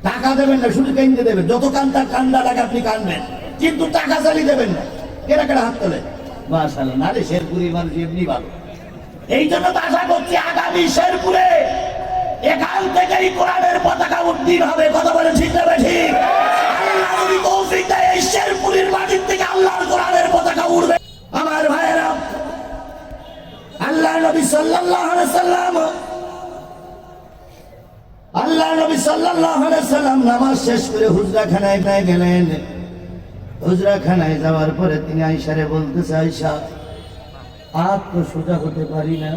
টাকা দেবেন না, শুধু কেন্দ্রে দেবেন। যত কান্দা লাগে আপনি কানবেন, কিন্তু টাকা চালিয়ে দেবেন না। কেনা কেনা হাত তোলে মাশাআল্লাহ। না রে, শেরপুরি মানুষ এমনি ভালো। এই জন্য তো আশা করছি আগামী শেরপুরে এখান থেকেই কোরআনের পতাকা উড্ডীন হবে। কথা বলে ঠিক না ঠিক? আল্লাহ যদি তৌফিক দেয় এই শেরপুরের মাটির থেকে আল্লাহর কোরআনের পতাকা উড়বে। আমার ভাইয়েরা, আল্লাহ নবী সাল্লাল্লাহু আলাইহি সাল্লাম নামাজ শেষ করে হুজরাখানায় গেলেন। হুজরাখানায় যাওয়ার পরে তিনি আয়েশারে বলতেছে, আয়েশা, আর তো সোজা হতে পারি না,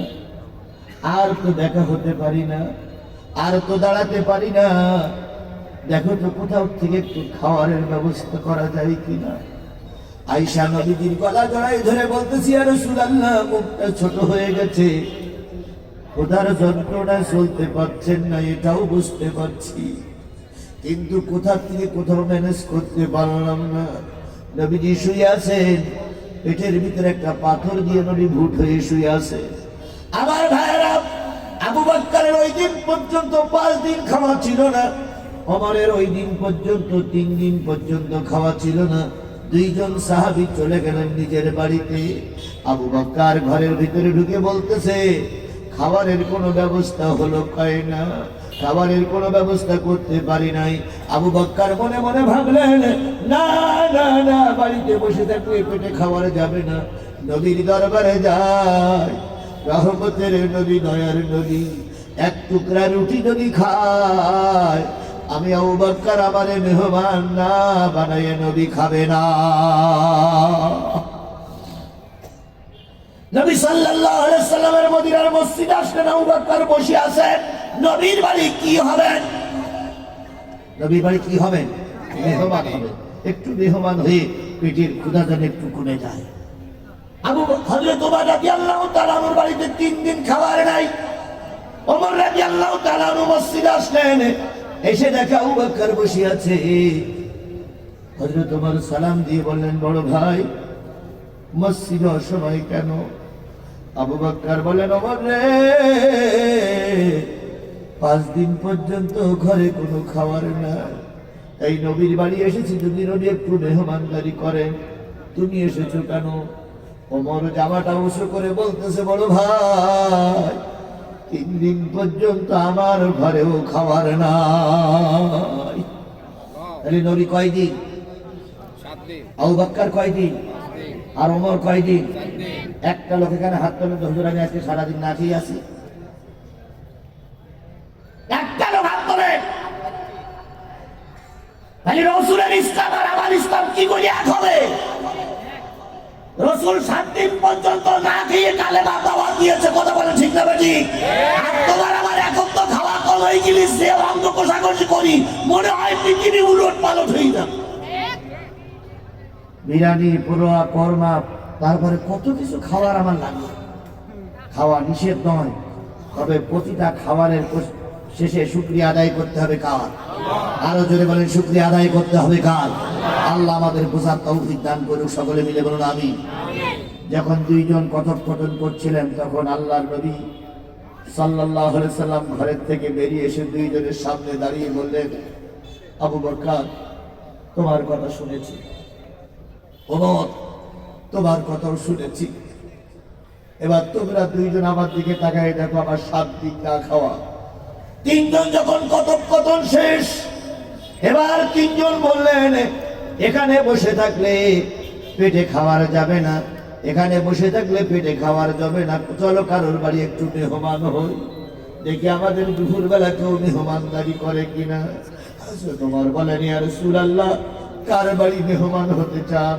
আর তো দেখা হতে পারি না, আর তো দাঁড়াতে পারি না, দেখো তো কোথাও থেকে একটু খাওয়ারের ব্যবস্থা করা যায় কিনা। আয়েশা নবীজির গলা জড়াই ধরে বলতেছি, ইয়া রাসূলুল্লাহ, মুখটা ছোট হয়ে গেছে, ক্ষুধার যন্ত্রণায় চলতে পারছেন না এটাও বুঝতে পারছি, কিন্তু কোথা থেকে কোথাও ম্যানেজ করতে পারলাম না। নবীজি শুয়ে আছেন, পেটের ভিতরে একটা পাথর দিয়ে নবী ভুট হয়ে শুয়ে আছে। আমার ভাইয়েরা, আবু বকরের ওই দিন পর্যন্ত 5 দিন খাওয়া ছিল না, ওমরের ওই দিন পর্যন্ত 3 দিন পর্যন্ত খাওয়া ছিল না। 2 জন সাহাবী চলে গেলেন নিজের বাড়িতে। আবু বকর ঘরের ভিতরে ঢুকে বলতেছে, খাবারের কোনো ব্যবস্থা হলো কয় না, খাবারের কোনো ব্যবস্থা করতে পারি নাই। আবু বকর মনে মনে ভাবলেন, না না না, বাড়িতে বসে থাকলে পেটে খাবার যাবে না, নবীর দরবারে যায়, রহমতের নবী, দয়ার নবী, এক টুকরা রুটি যদি খায়, আমি আবু বকর আমারে মেহমান না বানায় নবী খাবে না। নবী সাল্লাল্লাহু আলাইহি সাল্লামের মদিনার মসজিদে আসলেন, আবু বকর বসে আছেন। নবীর বাড়ি কি হবেন? নবীর বাড়ি কি হবেন? মেহমান হবে। একটু মেহমান হয়ে পেটের ক্ষুধা যেন একটু কমে যায়। হযরত ওমর রাদিয়াল্লাহু তাআলা আনহুর বাড়িতে 3 দিন খাবার নাই। ওমর রাদিয়াল্লাহু তাআলা আনহু মসজিদে আসলেন, এসে দেখে আবু বকর বসে আছে। হযরত ওমর সালাম দিয়ে বললেন, বড় ভাই, মসজিদে অসময় কেন? আবু বকর বলেন, ওমর রে, 5 দিন পর্যন্ত ঘরে কোনো খাবার নাই, এই নবীর বাড়ি এসেছি যদি নবী একটু মেহমানদারি করেন, তুমি এসেছো কেন? ওমর জামাটা উঁচু করে বলতেছে, বড় ভাই, 3 দিন পর্যন্ত আমার ঘরেও খাবার নাই। তাহলে নবী কয়দিন? 7 দিন। আবু বকর কয়দিন? আর ওমর কয়দিন? 7 দিন। একটা লোক এখানে হাত তোলেন তো, হুজুর আমি আজকে সারাদিন না খেয়ে আছি। একটা লোক হাত তোলেন। তাহলে রসুলের ইসলাম আর আমার ইসলাম কি করে এক হবে? রসুল 7 দিন পর্যন্ত না খেয়ে কালেমা দাওয়াত দিয়েছে। কথা বলে ঠিক না বেঠিক? আর তোমার আমার এখন তো খাওয়া কম হয়ে গেলি, সে অঙ্গ কষাকষি করি, মনে হয় পৃথিবী উলট পালট হয়ে যাবে। বিরিয়ানি, পোড়া, কর্মা, তারপরে কত কিছু খাওয়ার আমার লাগে। খাওয়া নিষেধ নয়, তবে প্রতিটা খাবারের শেষে শুকরিয়া আদায় করতে হবে কার? আরো জোরে বলেন, শুকরিয়া আদায় করতে হবে কার? আল্লাহ আমাদের বোঝার তৌফিক দান করুক। সকলে মিলে বলুন আমিন। যখন 2 জন কথোপকথন করছিলেন, তখন আল্লাহর নবী সাল্লাল্লাহু আলাইহি সাল্লাম ঘরের থেকে বেরিয়ে এসে 2 জনের সামনে দাঁড়িয়ে বললেন, আবু বকর, তোমার কথা শুনেছি, ওমর, তোমার কথাও শুনেছি, এবার তোমরা 2 জন আমার দিকে তাকায় দেখো, আমার 7 দিন না খাওয়া। 3 জন যখন কথোপকথন শেষ, এবার 3 জন বললেন, এখানে বসে থাকলে পেটে খাওয়ার যাবে না, এখানে বসে থাকলে পেটে খাওয়ার যাবে না, চলো কারোর বাড়ি একটু মেহমান হই, দেখি আমাদের দুপুর বেলা কেউ মেহমানদারি করে কিনা। তোমার বলেন, ইয়া রাসূলুল্লাহ, কার বাড়ি মেহমান হতে চান?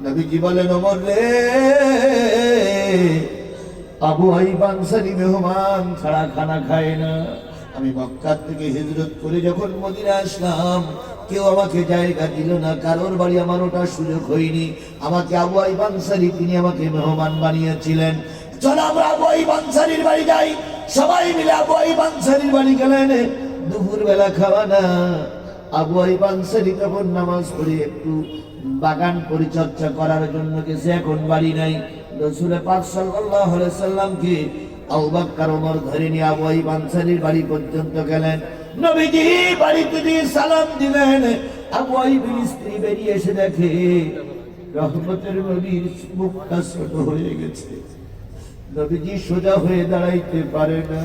নবীজি বলেন, ওমর রে, আবু আইয়ুব আনসারী মেহমান ছাড়া খানা খায় না। আমি মক্কা থেকে হিজরত করে যখন মদিনা আসলাম, কেউ আমাকে জায়গা দিল না, কারোর বাড়ি আমার ওটা সুযোগ হয়নি। আমাকে আবু আইয়ুব আনসারী, তিনি আমাকে মেহমান বানিয়েছিলেন। চলো আমরা আবু আইয়ুব আনসারীর বাড়ি যাই। সবাই মিলে আবু আইয়ুব আনসারীর বাড়ি গেলেন। দুপুর বেলা খাওয়া না। আবু আইয়ুব আনসারী তখন নামাজ পড়ে একটু বাগান পরিচর্যা করার জন্য গেছে, এখন বাড়ি নাই। রাসূল পাক সাল্লাল্লাহু আলাইহি সাল্লামকে আবু বকর ওমর ধরে নিয়ে আবু আইয়ুব আনসারীর বাড়ি পর্যন্ত গেলেন। নবীজি বাড়িতে দিয়ে সালাম দিলেন। আবু আইয়ুবের স্ত্রী বেরিয়ে এসে দেখে রহমতের নবীর মুখটা ছোট হয়ে গেছে, নবীজি সোজা হয়ে দাঁড়াইতে পারে না।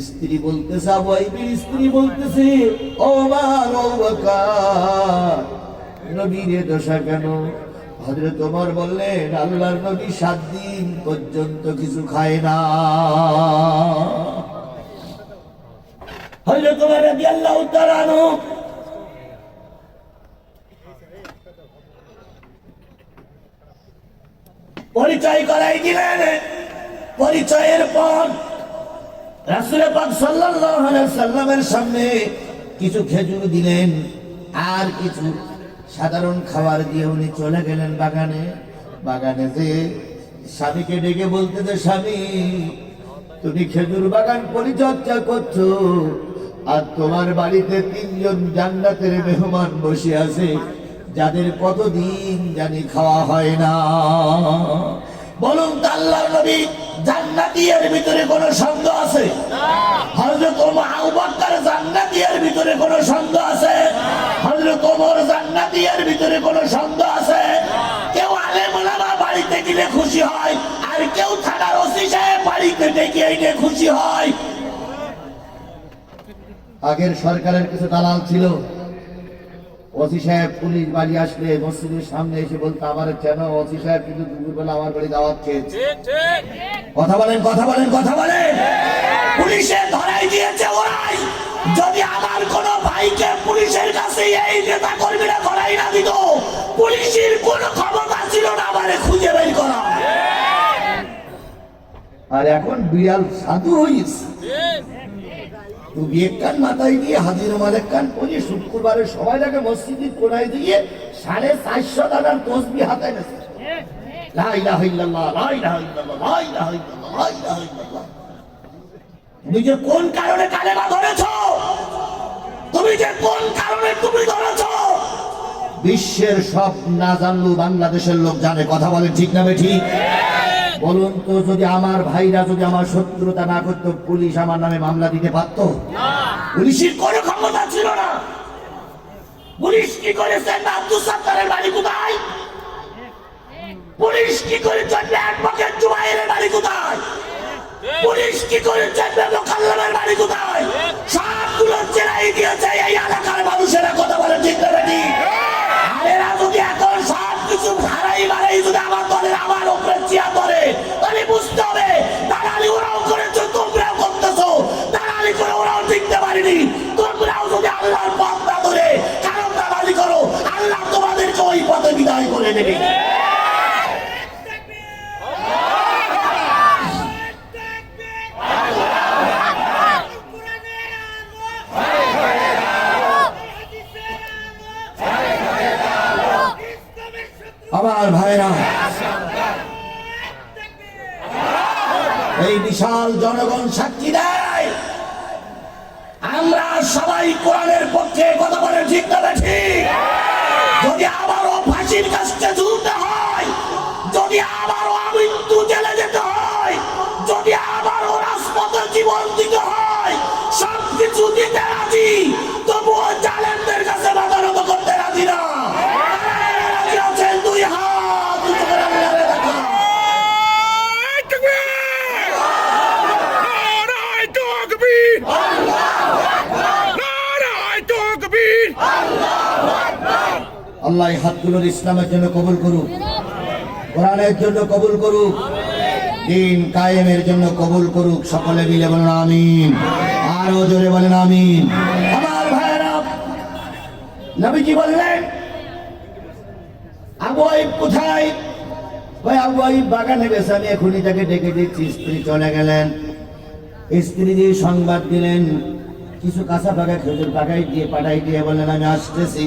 স্ত্রী বলতেছে, আবু আইবের স্ত্রী বলতেছে, ও আমার ও বকর, নবীর এ দশা কেন? হযরত ওমর বললেন, আল্লাহর নবী 7 দিন পর্যন্ত কিছু খায় না। হযরত ওমর রাদিয়াল্লাহু তাআলা আনহু পরিচয় করাই দিলেন। পরিচয়ের পর রাসূল পাক সাল্লাল্লাহু আলাইহি সাল্লামের সামনে কিছু খেজুর দিলেন আর কিছু সাধারণ খাবার দিয়ে উনি চলে গেলেন বাগানে। বাগানে যে স্বামীকে ডেকে বলতেছে, স্বামী তুমি খেজুর বাগান পরিচর্যা করছো আর তোমার বাড়িতে 3 জন জান্নাতের মেহমান বসে আছে, যাদের কতদিন জানি খাওয়া হয় না। বলুন তো আল্লাহর নবী জান্নাতীদের ভিতরে কোনো সন্দেহ আছে? হযরত আবু বকর জান্নাতীদের ভিতরে কোনো সন্দেহ আছে? হযরত ওমর জান্নাতীদের ভিতরে কোনো সন্দেহ আছে? কেউ আলেম ওলামা বাড়িতে গেলে খুশি হয়, আর কেউ থানার ওসি সাহেব বাড়িতে ডেকে এনে খুশি হয়। আগের সরকারের কিছু দালাল ছিল, ওসি সাহেব পুলিশ বাড়ি আসলে মসজিদের সামনে এসে বলতো, আমার কেন ওসি সাহেব কিন্তু দুপুরবেলা আমার বাড়ি দাওয়াত খেয়েছে। কথা বলেন, কথা বলেন, কথা বলেন। পুলিশে ধরাই দিয়েছে ওরাই। যদি আমার কোন ভাইকে পুলিশের কাছে এই নেতা কর্মীরা ধরাই না দিত, পুলিশের কোন ক্ষমতা ছিল না আমারে খুঁজে বের করা। আর এখন বিড়াল সাধু হইছে। তুমি এক কান মাথায় দিয়ে হাজির মালেক কান পরে শুক্রবারে সবাই যাকে মসজিদে কোনায় দিয়ে 450 দানার তসবিহ হাতে নেছে। লা ইলাহা ইল্লাল্লাহ, লা ইলাহা ইল্লাল্লাহ, লা ইলাহা ইল্লাল্লাহ, লা ইলাহা ইল্লাল্লাহ। তুমি যে কোন কারণে কালেমা ধরেছো, তুমি যে কোন কারণে তুমি ধরেছো, বিশ্বের সব না জানলেও বাংলাদেশের লোক জানে। কথা বলে ঠিক না বেঠিক? বলুন তো, যদি আমার ভাইরা যদি আমার শত্রুতা না করতো, পুলিশ আমার নামে মামলা দিতে পারতো? পুলিশের কোনো ক্ষমতা ছিল না। পুলিশ কি করেছে? আব্দুল সাত্তারের বাড়ি কোথায়? পুলিশ কি করেছে? অ্যাডভোকেট জুবাইরের বাড়ি কোথায়? পুলিশ কি করেছে? মোকাল্লামের বাড়ি কোথায়? সবগুলো জেলাই দিয়েছে এই এলাকার মানুষেরা। কথা বলে ঠিক না বেঠিক? আর এরা যদি এখন সব কিছু হারাই মারাই যদি আমার দলের আমার উপরে চিয়া করে, তাহলে বুঝতে হবে দালালি ওরাও করেছো, তোমরাও করতেছো। দালালি করে ওরাও টিকতে পারিনি। তোমরাও যদি আল্লাহর পথ না ধরে কারণ দালালি করো, আল্লাহ তোমাদেরকে ওই পথে বিদায় করে দেবে। আমার ভাইরা, এই বিশাল জনগণ সাক্ষী দেয় আমরা সবাই কোরআনের পক্ষে। কথা বলে ঠিক না ঠিক? যদি আবারও ফাঁসির কাছে ঝুলতে হয়, যদি আবারও মৃত্যু জেলে যেতে হয়, যদি আবারও রাজপথে জীবন দিতে হয়, সবকিছু দিতে রাজি, তবুও জালেমদের কাছে মাথা নত করতে রাজি না। দুই হাত উঁচু করে আল্লাহরে দেখা। আল্লাহ এই হাতগুলোর ইসলামের জন্য কবুল করুক, কোরআনের জন্য কবুল করুক, দিন কায়েমের জন্য কবুল করুক। সকলে মিলে বলেন আমিন। আরো জোরে বলেন আমিন। আমার ভাইরা, নবীজি বললেন, আবু আইব কোথায়? ভাই আবু আইব বাগানে গেছে, আমি এখনই তাকে ডেকে দিচ্ছি। স্ত্রী চলে গেলেন। স্ত্রী দিয়ে সংবাদ দিলেন, কিছু কাঁচা পাকা খেজুর পাঠাই দিয়ে বললেন, আমি আসতেছি।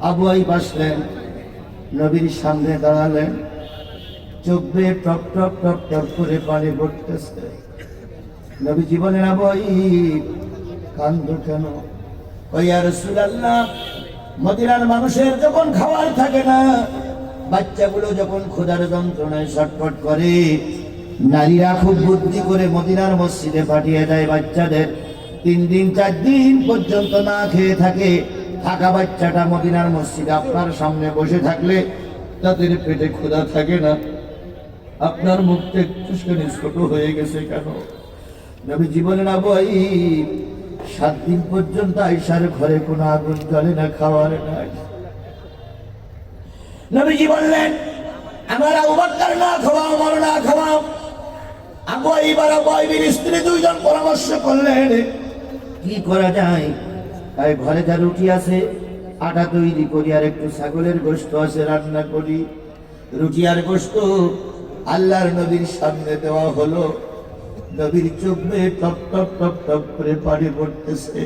আবু আইব আসলেন, নবীর সামনে দাঁড়ালেন। চোখ বেয়ে টপ টপ টপ টপ করে পানি পড়তেছে। নবীজি বলেন, আবু আইব কান্দো কেন? ওই ইয়া রাসূলুল্লাহ, মদিনার মানুষের যখন খাবার থাকে না, বাচ্চাগুলো যখন ক্ষুধার যন্ত্রণায় ছটফট করে, নারীরা খুব বুদ্ধি করে মদিনার মসজিদে পাঠিয়ে দেয় বাচ্চাদের। 3 দিন 4 দিন পর্যন্ত না খেয়ে থাকে। থাকা বাচ্চাটা মদিনার মসজিদে আপনার সামনে বসে থাকলে তাদের পেটে ক্ষুধা থাকে না, আপনার মুখটা একটুখানি ছোট হয়ে গেছে কেন? নবীজি বলেন, আবু আইব 7 দিন পর্যন্ত আয়েশার ঘরে কোনো আগুন জ্বলে না, খাওয়ার নাই। নবীজি বললেন, আমার আবু বকর না খাওয়াও, আমার না খাওয়াও। আবু আইব আর আবু আইবের স্ত্রী দুইজন পরামর্শ করলেন কি করা যায়। তাই ঘরে যা রুটি আছে আটা তৈরি করি, আর একটু ছাগলের গোশত আছে রান্না করি। রুটি আর গোশত আল্লাহর নবীর সামনে দেওয়া হলো। নবীর চোখ বেয়ে টপ টপ টপ টপ করে পানি পড়তেছে।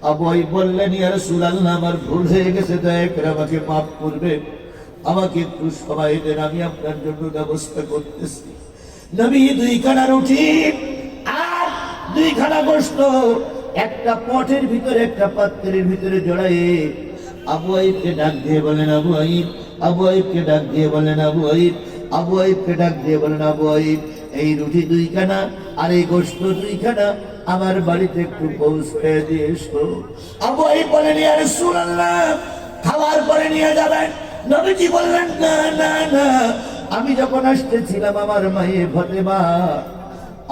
আবু আইব বললেন, ইয়া রাসূলুল্লাহ, আমার ভুল হয়ে গেছে, দয়া করে আমাকে মাফ করবেন, আমাকে একটু সময় দেন, আমি আপনার জন্য ব্যবস্থা করতেছি। নবী 2খানা রুটি আর 2খানা গোশত একটা পটের ভিতরে, একটা পাত্রের ভিতরে জড়ায়ে আবু আইবকে ডাক দিয়ে বলেন, আবু আইব, আবু আইবকে ডাক দিয়ে বলেন, আবু আইব, আবু আইবকে ডাক দিয়ে বলেন, আবু আইব, এই রুটি 2খানা আর এই গোশত 2খানা আমার বাড়িতে একটু পৌঁছে দিয়ে এসো। আবু আইব বলেন, ইয়া রাসূলুল্লাহ, খাওয়ার পরে নিয়ে যাবেন। নবীজি বললেন, না না না, আমি যখন আসতেছিলাম আমার মায়ে ফাতেমা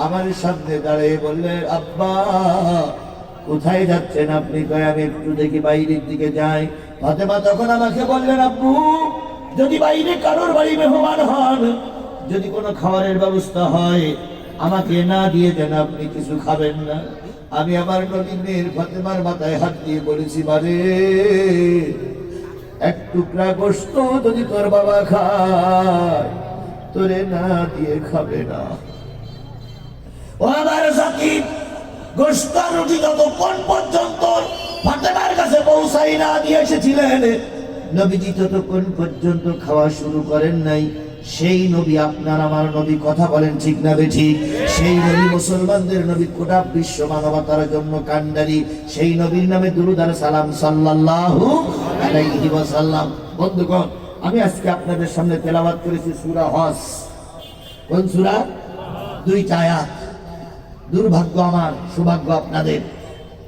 আমার সামনে দাঁড়িয়ে বললেন, আব্বা কোথায় যাচ্ছেন আপনি? কয়, আমি একটু দেখি বাইরের দিকে যাই। ফাতেমা তখন আমাকে বললেন, আব্বু যদি বাইরে কারোর বাড়ি মেহমান হন, যদি কোনো খাবারের ব্যবস্থা হয় আমাকে না দিয়ে দেন, আপনি কিছু খাবেন না। আমি আমার নবীর মেয়ের ফাতেমার মাথায় হাত দিয়ে বলেছি, মানে এক টুকরা গোশত যদি তোর বাবা খায় তোরে না দিয়ে খাবে না। ও আমার জাতি, গোশত রুটি যতক্ষণ পর্যন্ত ফাতেমার কাছে পৌঁছাই না দিয়ে এসেছিলেন, নবীজি ততক্ষণ পর্যন্ত খাওয়া শুরু করেন নাই। সেই নবী আপনার আমার নবী, কথা বলেন ঠিক না বেঠিক? সেই নবী মুসলমানদের নবী, গোটা বিশ্ব মানবতার জন্য কান্ডারি, সেই নবীর নামে দুরূদ আর সালাম সাল্লাল্লাহু আলাইহি ওয়াসাল্লাম। বন্ধুগণ, আমি আজকে আপনাদের সামনে তেলাওয়াত করেছি সূরা হজ। কোন সূরা? 2টা আয়াত। দুর্ভাগ্য আমার, সৌভাগ্য আপনাদের,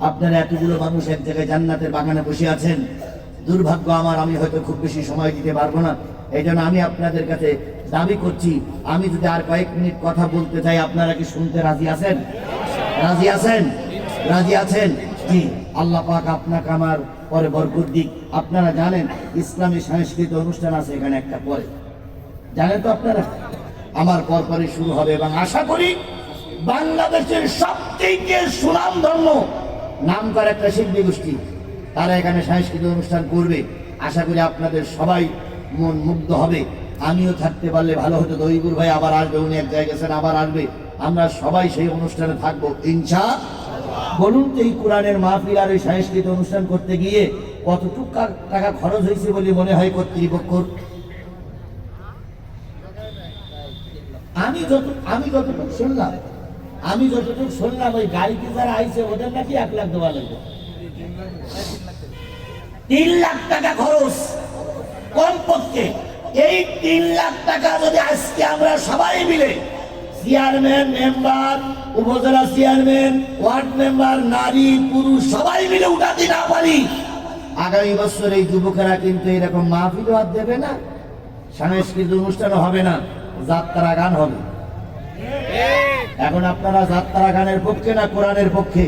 আপনারা এতগুলো মানুষ এক জায়গায় জান্নাতের বাগানে বসে আছেন। দুর্ভাগ্য আমার, আমি হয়তো খুব বেশি সময় দিতে পারবো না। এই জন্য আমি আপনাদের কাছে দাবি করছি, আমি যদি আর কয়েক মিনিট কথা বলতে চাই, আপনারা কি শুনতে রাজি আছেন? রাজি আছেন? রাজি আছেন? জি। আল্লাহ পাক আপনাকে আমার পরে বরকত দিক। আপনারা জানেন ইসলামী সাংস্কৃতিক অনুষ্ঠান আছে এখানে একটা পরে, জানেন তো আপনারা? আমার পরপরই শুরু হবে এবং আশা করি বাংলাদেশের সবথেকে সুনামধন্য নাম করা একটা শিল্পী গোষ্ঠী তারা এখানে সাংস্কৃতিক অনুষ্ঠান করবে। আশা করি আপনাদের সবাই মন মুগ্ধ হবে। আমিও থাকতে পারলে ভালো হতো। দহিবুর ভাই আবার আসবে, উনি এক জায়গায় গেছেন, আবার আসবে, আমরা সবাই সেই অনুষ্ঠানে থাকবো ইনশাআল্লাহ। বলুন তো, এই কোরআনের মাহফিল আর এই সাংস্কৃতিক অনুষ্ঠান করতে গিয়ে কতটুকু টাকা খরচ হয়েছে বলে মনে হয় কর্তৃপক্ষর? আমি যতটুকু শুনলাম ওই গাড়িতে যারা আইছে ওদের নাকি 1 লাখ দেওয়া লাগবে। 3 লাখ টাকা খরচ কমপক্ষে। এই 3 লাখ টাকা যদি আজকে আমরা সবাই মিলে, চেয়ারম্যান, মেম্বার, উপজেলা চেয়ারম্যান, ওয়ার্ড মেম্বার, নারী পুরুষ সবাই মিলে উঠাতে না পারি, আগামী বছর এই যুবকেরা কিন্তু এরকম মাহফিলও আর দেবে না, সাংস্কৃতিক অনুষ্ঠানও হবে না, যাত্রা গান হবে। এখন আপনারা যাত্রা গানের পক্ষে না কোরআনের পক্ষে?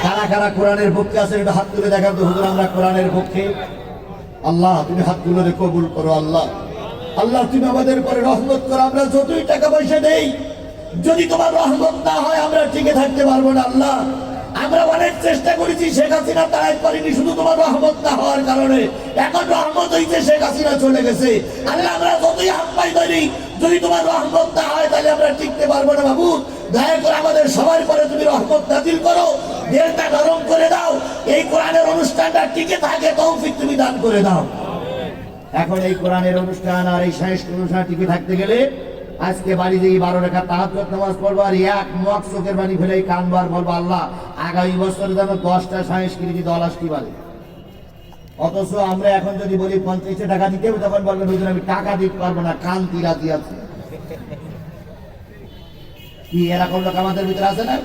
কারা কারা কোরআনের পক্ষে আছেন একটু হাত তুলে দেখান তো। হুজুর, আমরা কোরআনের পক্ষে। আল্লাহ তুমি হাত তুলে কবুল করো। আল্লাহ, আল্লাহ তুমি আমাদের পরে রহমত করো। আমরা যতই টাকা পয়সা দেই, যদি তোমার রহমত না হয় আমরা টিকে থাকতে পারবো না। আল্লাহ, আমরা অনেক চেষ্টা করেছি, শেখ হাসিনা তাড়াই পারিনি শুধু তোমার রহমত না হওয়ার কারণে। এখন রহমত হইতে শেখ হাসিনা চলে গেছে। আল্লাহ, আমরা যতই হাত পাই ধরি, যদি তোমার রহমত না হয় তাহলে আমরা টিকতে পারবো না। বাবু, দয়া করে আমাদের সবার পরে তুমি রহমত নাজিল করো, দিলটা নরম করে দাও, এই কোরআনের অনুষ্ঠানটা টিকে থাকে তৌফিক তুমি দান করে দাও। এখন এই কোরআনের অনুষ্ঠান আর এই সাংস্কৃতিক অনুষ্ঠান টিকে থাকতে গেলে আজকে বাড়ি দিয়ে 12 রাকাত তাহাজ্জুদ নামাজ পড়বো আর এক মুখ চোখের পানি ফেলে কানবার বলবো, আল্লাহ আগামী বছর যেন 10টা সাংস্কৃতিক দল আসতে পারে। অথচ আমরা এখন যদি বলি 50 টাকা দিতে হবে, তখন বলবেন হুজুর আমি টাকা দিতে পারবো না, কান্তি রাজি আছে। কি এরকম লোক আমাদের ভিতরে আছে না?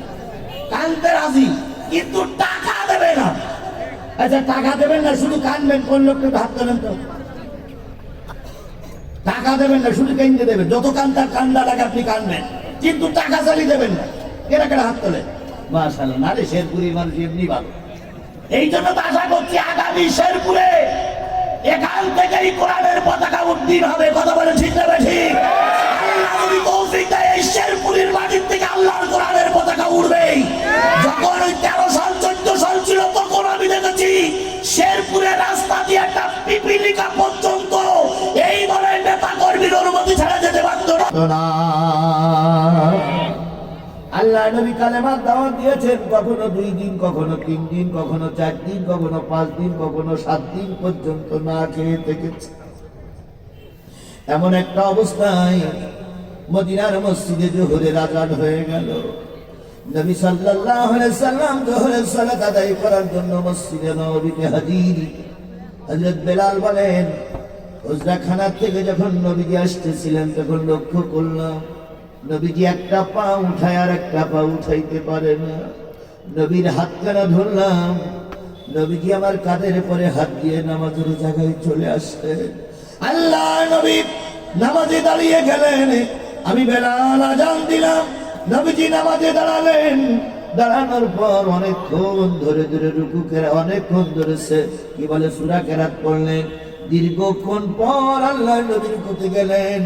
কানতে রাজি কিন্তু টাকা দেবে না। আচ্ছা, টাকা দেবেন না, শুধু কানবেন, কোন লোককে হাত তোলেন তো? টাকা দেবেন না, শুধু কেন্দ্রে দেবেন, যত কান্দা লাগে আপনি কানবেন, কিন্তু টাকা চালিয়ে দেবেন না। কেনা কেনা হাত তোলে, মাশাআল্লাহ। নারে শেরপুরের মানুষ এমনি ভালো। এই জন্য তো আশা করছি আগামী শেরপুরে এখান থেকেই কোরআনের পতাকা উড্ডীন হবে। কথা বলে ঠিক না বেশি? আল্লাহ যদি তৌফিক দেয় এই শেরপুরের মাটির থেকে আল্লাহর কোরআনের পতাকা উড়বেই। যখন ওই 13 সাল 14 সাল ছিল তখন আমি দেখেছি শেরপুরের রাস্তা দিয়ে একটা পিপিলিকা পর্যন্ত এই ধরনের নেতা কর্মীর অনুমতি ছাড়া যেতে পারত না। আল্লাহ নবী কালেমার দাওয়াত দিয়েছেন, কখনো 2 দিন, কখনো 3 দিন, কখনো 4 দিন, কখনো 5 দিন, কখনো 7 দিন পর্যন্ত না খেয়ে থেকেছে। এমন একটা অবস্থায় মদিনার মসজিদে জোহরের আযান হয়ে গেল। নবী সাল্লাল্লাহু আলাইহি সাল্লাম জোহরের সালাত আদায় করার জন্য মসজিদে নববীতে হাজির। হযরত বেলাল বলেন, হুজরাখানা থেকে যখন নবীজি আসতেছিলেন তখন লক্ষ্য করলাম নবীজি একটা পা উঠায় আর একটা পা উঠাইতে পারে না। নবীর হাতখানা ধরলাম, নবীজি আমার কাঁধের পরে হাত দিয়ে নামাজের জায়গায় চলে আসলেন। আল্লাহ নবী নামাজে দাঁড়িয়ে গেলেন, আমি বেলাল আযান দিলাম, নবীজি নামাজে দাঁড়ালেন। দাঁড়ানোর পর অনেকক্ষণ ধরে ধরে রুকু করে অনেকক্ষণ ধরে কি বলে সূরা কেরাত পড়লেন। দীর্ঘক্ষণ পর আল্লাহ নবী রুকুতে গেলেন।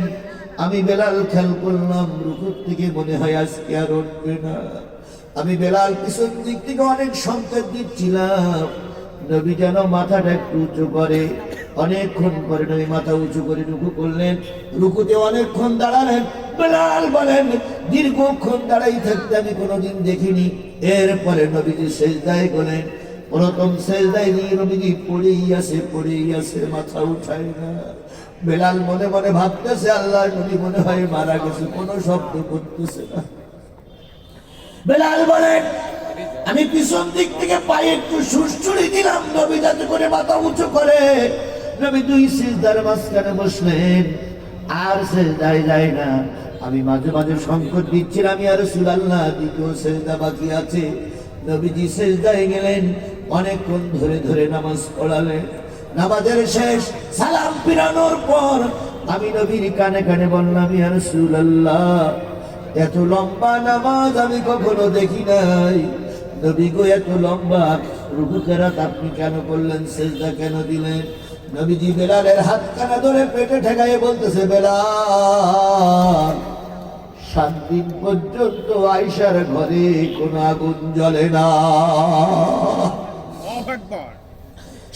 আমি বেলাল খেয়াল করলাম রুকুর থেকে মনে হয় আজকে আর উঠবে না। আমি বেলাল পিছন দিক থেকে অনেক সংকেত দিচ্ছিলাম নবী যেন মাথাটা একটু উঁচু করে। অনেকক্ষণ পরে নবী মাথা উঁচু করে রুকু করলেন। রুকুতে অনেকক্ষণ দাঁড়ালেন। বেলাল বলেন, দীর্ঘক্ষণ দাঁড়াই থাকতে আমি কোনোদিন দেখিনি। এরপরে নবীজি সেজদায় গেলেন। প্রথম সেজদায় নিয়ে নবীজি পড়েই আছে, মাথা উঠায় না। বেলাল মনে মনে ভাবতেছে আল্লাহ নবী মনে হয় মারা গেছে, কোনো শব্দ করতেছে না। বেলাল বলেন, আমি পিছন দিক থেকে পায়ে একটু সুড়সুড়ি দিলাম নবী যাতে করে মাথা উঁচু করে। নবী 2 সিজদার মাঝখানে বসলেন, আর সেজদায় যায় না। আমি মাঝে মাঝে সংকট দিচ্ছিলাম, ইয়া রাসূলুল্লাহ দ্বিতীয় সেজদা বাকি আছে। নবীজি সেজদায় গেলেন, অনেকক্ষণ ধরে ধরে নামাজ পড়ালেন। নামাজের শেষ সালাম ফিরানোর পর আমি নবীর কানে কানে বললাম, ইয়া রাসূলুল্লাহ এত লম্বা নামাজ আমি কখনো দেখি নাই। নবী গো এত লম্বা রুকু কেরাত আপনি কেন করলেন, সেজদা কেন দিলেন? নবীজি বেলালের হাতখানা ধরে পেটে ঠেকাইয়ে বলতেছে, বেলাল 7 দিন পর্যন্ত আয়েশার ঘরে কোনো আগুন জ্বলে না।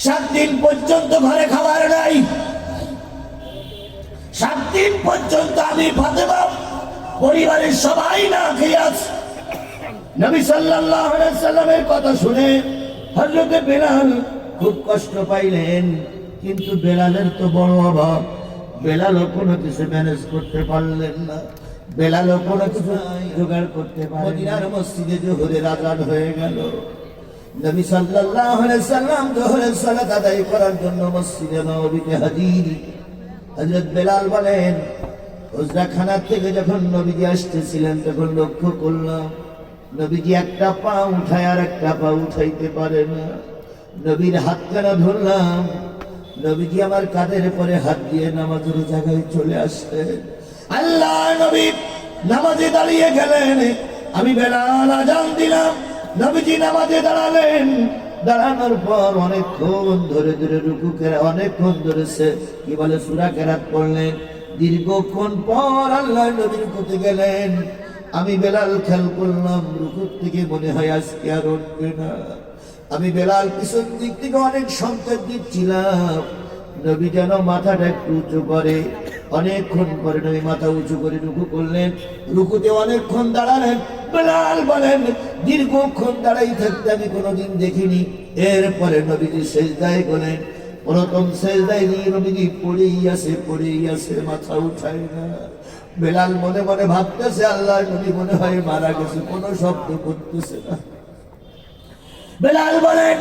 7 দিন পর্যন্ত ঘরে খাবার নাই। 7 দিন পর্যন্ত আমি ফাতেমা পরিবারের সবাই না খেয়ে আছি। নবী সাল্লাল্লাহু আলাইহি সাল্লামের কথা শুনে হযরত বেলাল খুব কষ্ট পাইলেন। কিন্তু বেলালের তো বড় অভাব, বেলালও কোনো কিছু ম্যানেজ করতে পারলেন না। বেলালও কোনো কিছু জোগাড় করতে পারলেন না। মদিনার মসজিদে জোহরের আযান হয়ে গেল। নবী সাল্লাল্লাহু আলাইহি সাল্লাম জোহরের সালাত আদায় করার জন্য মসজিদে নববীতে হাজির। হযরত বেলাল বলেন, হুজরাখানা থেকে যখন নবীজি আসতেছিলেন তখন লক্ষ্য করলাম নবীজি একটা পা উঠায় আর একটা পা উঠাইতে পারে না। নবীর হাতখানা ধরলাম, নবীজি আমার কাঁধের পরে হাত দিয়ে নামাজের জায়গায় চলে আসলেন। আল্লাহ নবী নামাজে দাঁড়িয়ে গেলেন, আমি বেলাল আযান দিলাম, নবীজি নামাজে দাঁড়ালেন। দাঁড়ানোর পর অনেকক্ষণ ধরে ধরে রুকু করে অনেকক্ষণ ধরে কি বলে সূরা কেরাত পড়লেন। দীর্ঘক্ষণ পর আল্লাহ নবী রুকুতে গেলেন। আমি বেলাল খেয়াল করলাম রুকুর থেকে মনে হয় আজকে আর উঠবে না। আমি বেলাল পিছন দিক থেকে অনেক সংকেত দিচ্ছিলাম নবী যেন মাথাটা একটু উঁচু করে। অনেকক্ষণ পরে নবী মাথা উঁচু করে রুকু করলেন। রুকুতে অনেকক্ষণ দাঁড়ালেন। বেলাল বলেন, দীর্ঘক্ষণ দাঁড়াই থাকতে আমি কোনোদিন দেখিনি। এরপরে নবীজি সেজদায় গেলেন। প্রথম সেজদায় নিয়ে নবীজি পড়েই আছে, মাথা উঠায় না। বেলাল মনে মনে ভাবতেছে আল্লাহ নবী মনে হয় মারা গেছে, কোনো শব্দ করতেছে না। বেলাল বলেন,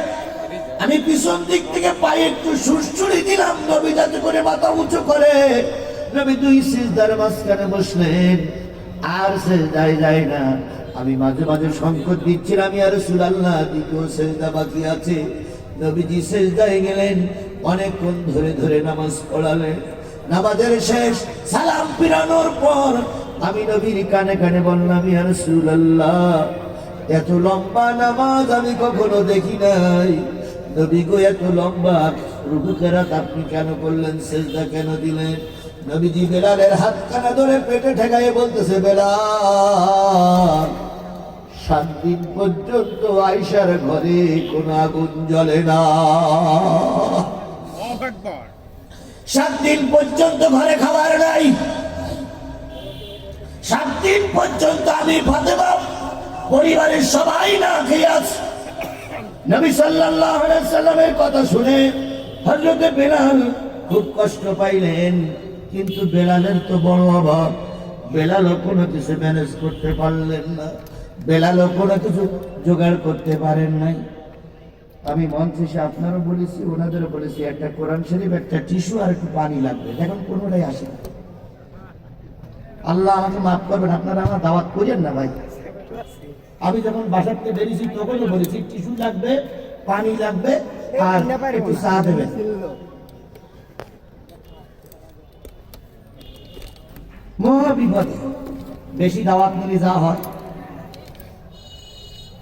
আমি পিছন দিক থেকে পায়ে একটু সুড়সুড়ি দিলাম নবী যাতে করে মাথা উঁচু করে। নবী 2 সিজদার মাঝখানে বসলেন, আর সেজদায় যায় না। আমি মাঝে মাঝে সংকট দিচ্ছিলাম, ইয়া রাসূলুল্লাহ দ্বিতীয় সেজদা বাকি আছে। নবীজি সেজদায় গেলেন, অনেকক্ষণ ধরে ধরে নামাজ পড়ালেন। নামাজের শেষ সালাম ফিরানোর পর আমি নবীর কানে কানে বললাম, ইয়া রাসূলুল্লাহ, এত লম্বা নামাজ আমি কখনো দেখি নাই। নবী গো, এত লম্বা রুকু কেরাত আপনি কেন করলেন, সেজদা কেন দিলেন? নবীজি বেলালের হাতখানা ধরে পেটে ঠেকাইয়ে বলতেছে, বেলাল, 7 দিন পর্যন্ত আয়েশার ঘরে কোনো আগুন জ্বলে না। 7 দিন পর্যন্ত ঘরে খাবার নাই। 7 দিন পর্যন্ত আমি ফাতেমা পরিবারের সবাই না খেয়ে আছি। নবী সাল্লাল্লাহু আলাইহি সাল্লামের কথা শুনে হযরতে বেলাল খুব কষ্ট পাইলেন, কিন্তু বেলালের তো বড় অভাব। বেলালও কোনো কিছু ম্যানেজ করতে পারলেন না, বেলালও কোনো কিছু জোগাড় করতে পারেন নাই। আমি মঞ্চে এসে আপনারও বলেছি, ওনাদেরও বলেছি, একটা কোরআন শরীফ, একটা টিস্যু আর একটু পানি লাগবে। দেখুন কোনোটাই আসে না। আল্লাহ আমাকে মাফ করবেন, আপনারা আমার দাওয়াত করেন না ভাই। আমি যখন বাসার থেকে বেরিয়েছি তখনও বলেছি টিস্যু লাগবে, পানি লাগবে আর একটু চা দেবেন। মহা বিপদে বেশি দাওয়াত নিয়ে যা হয়।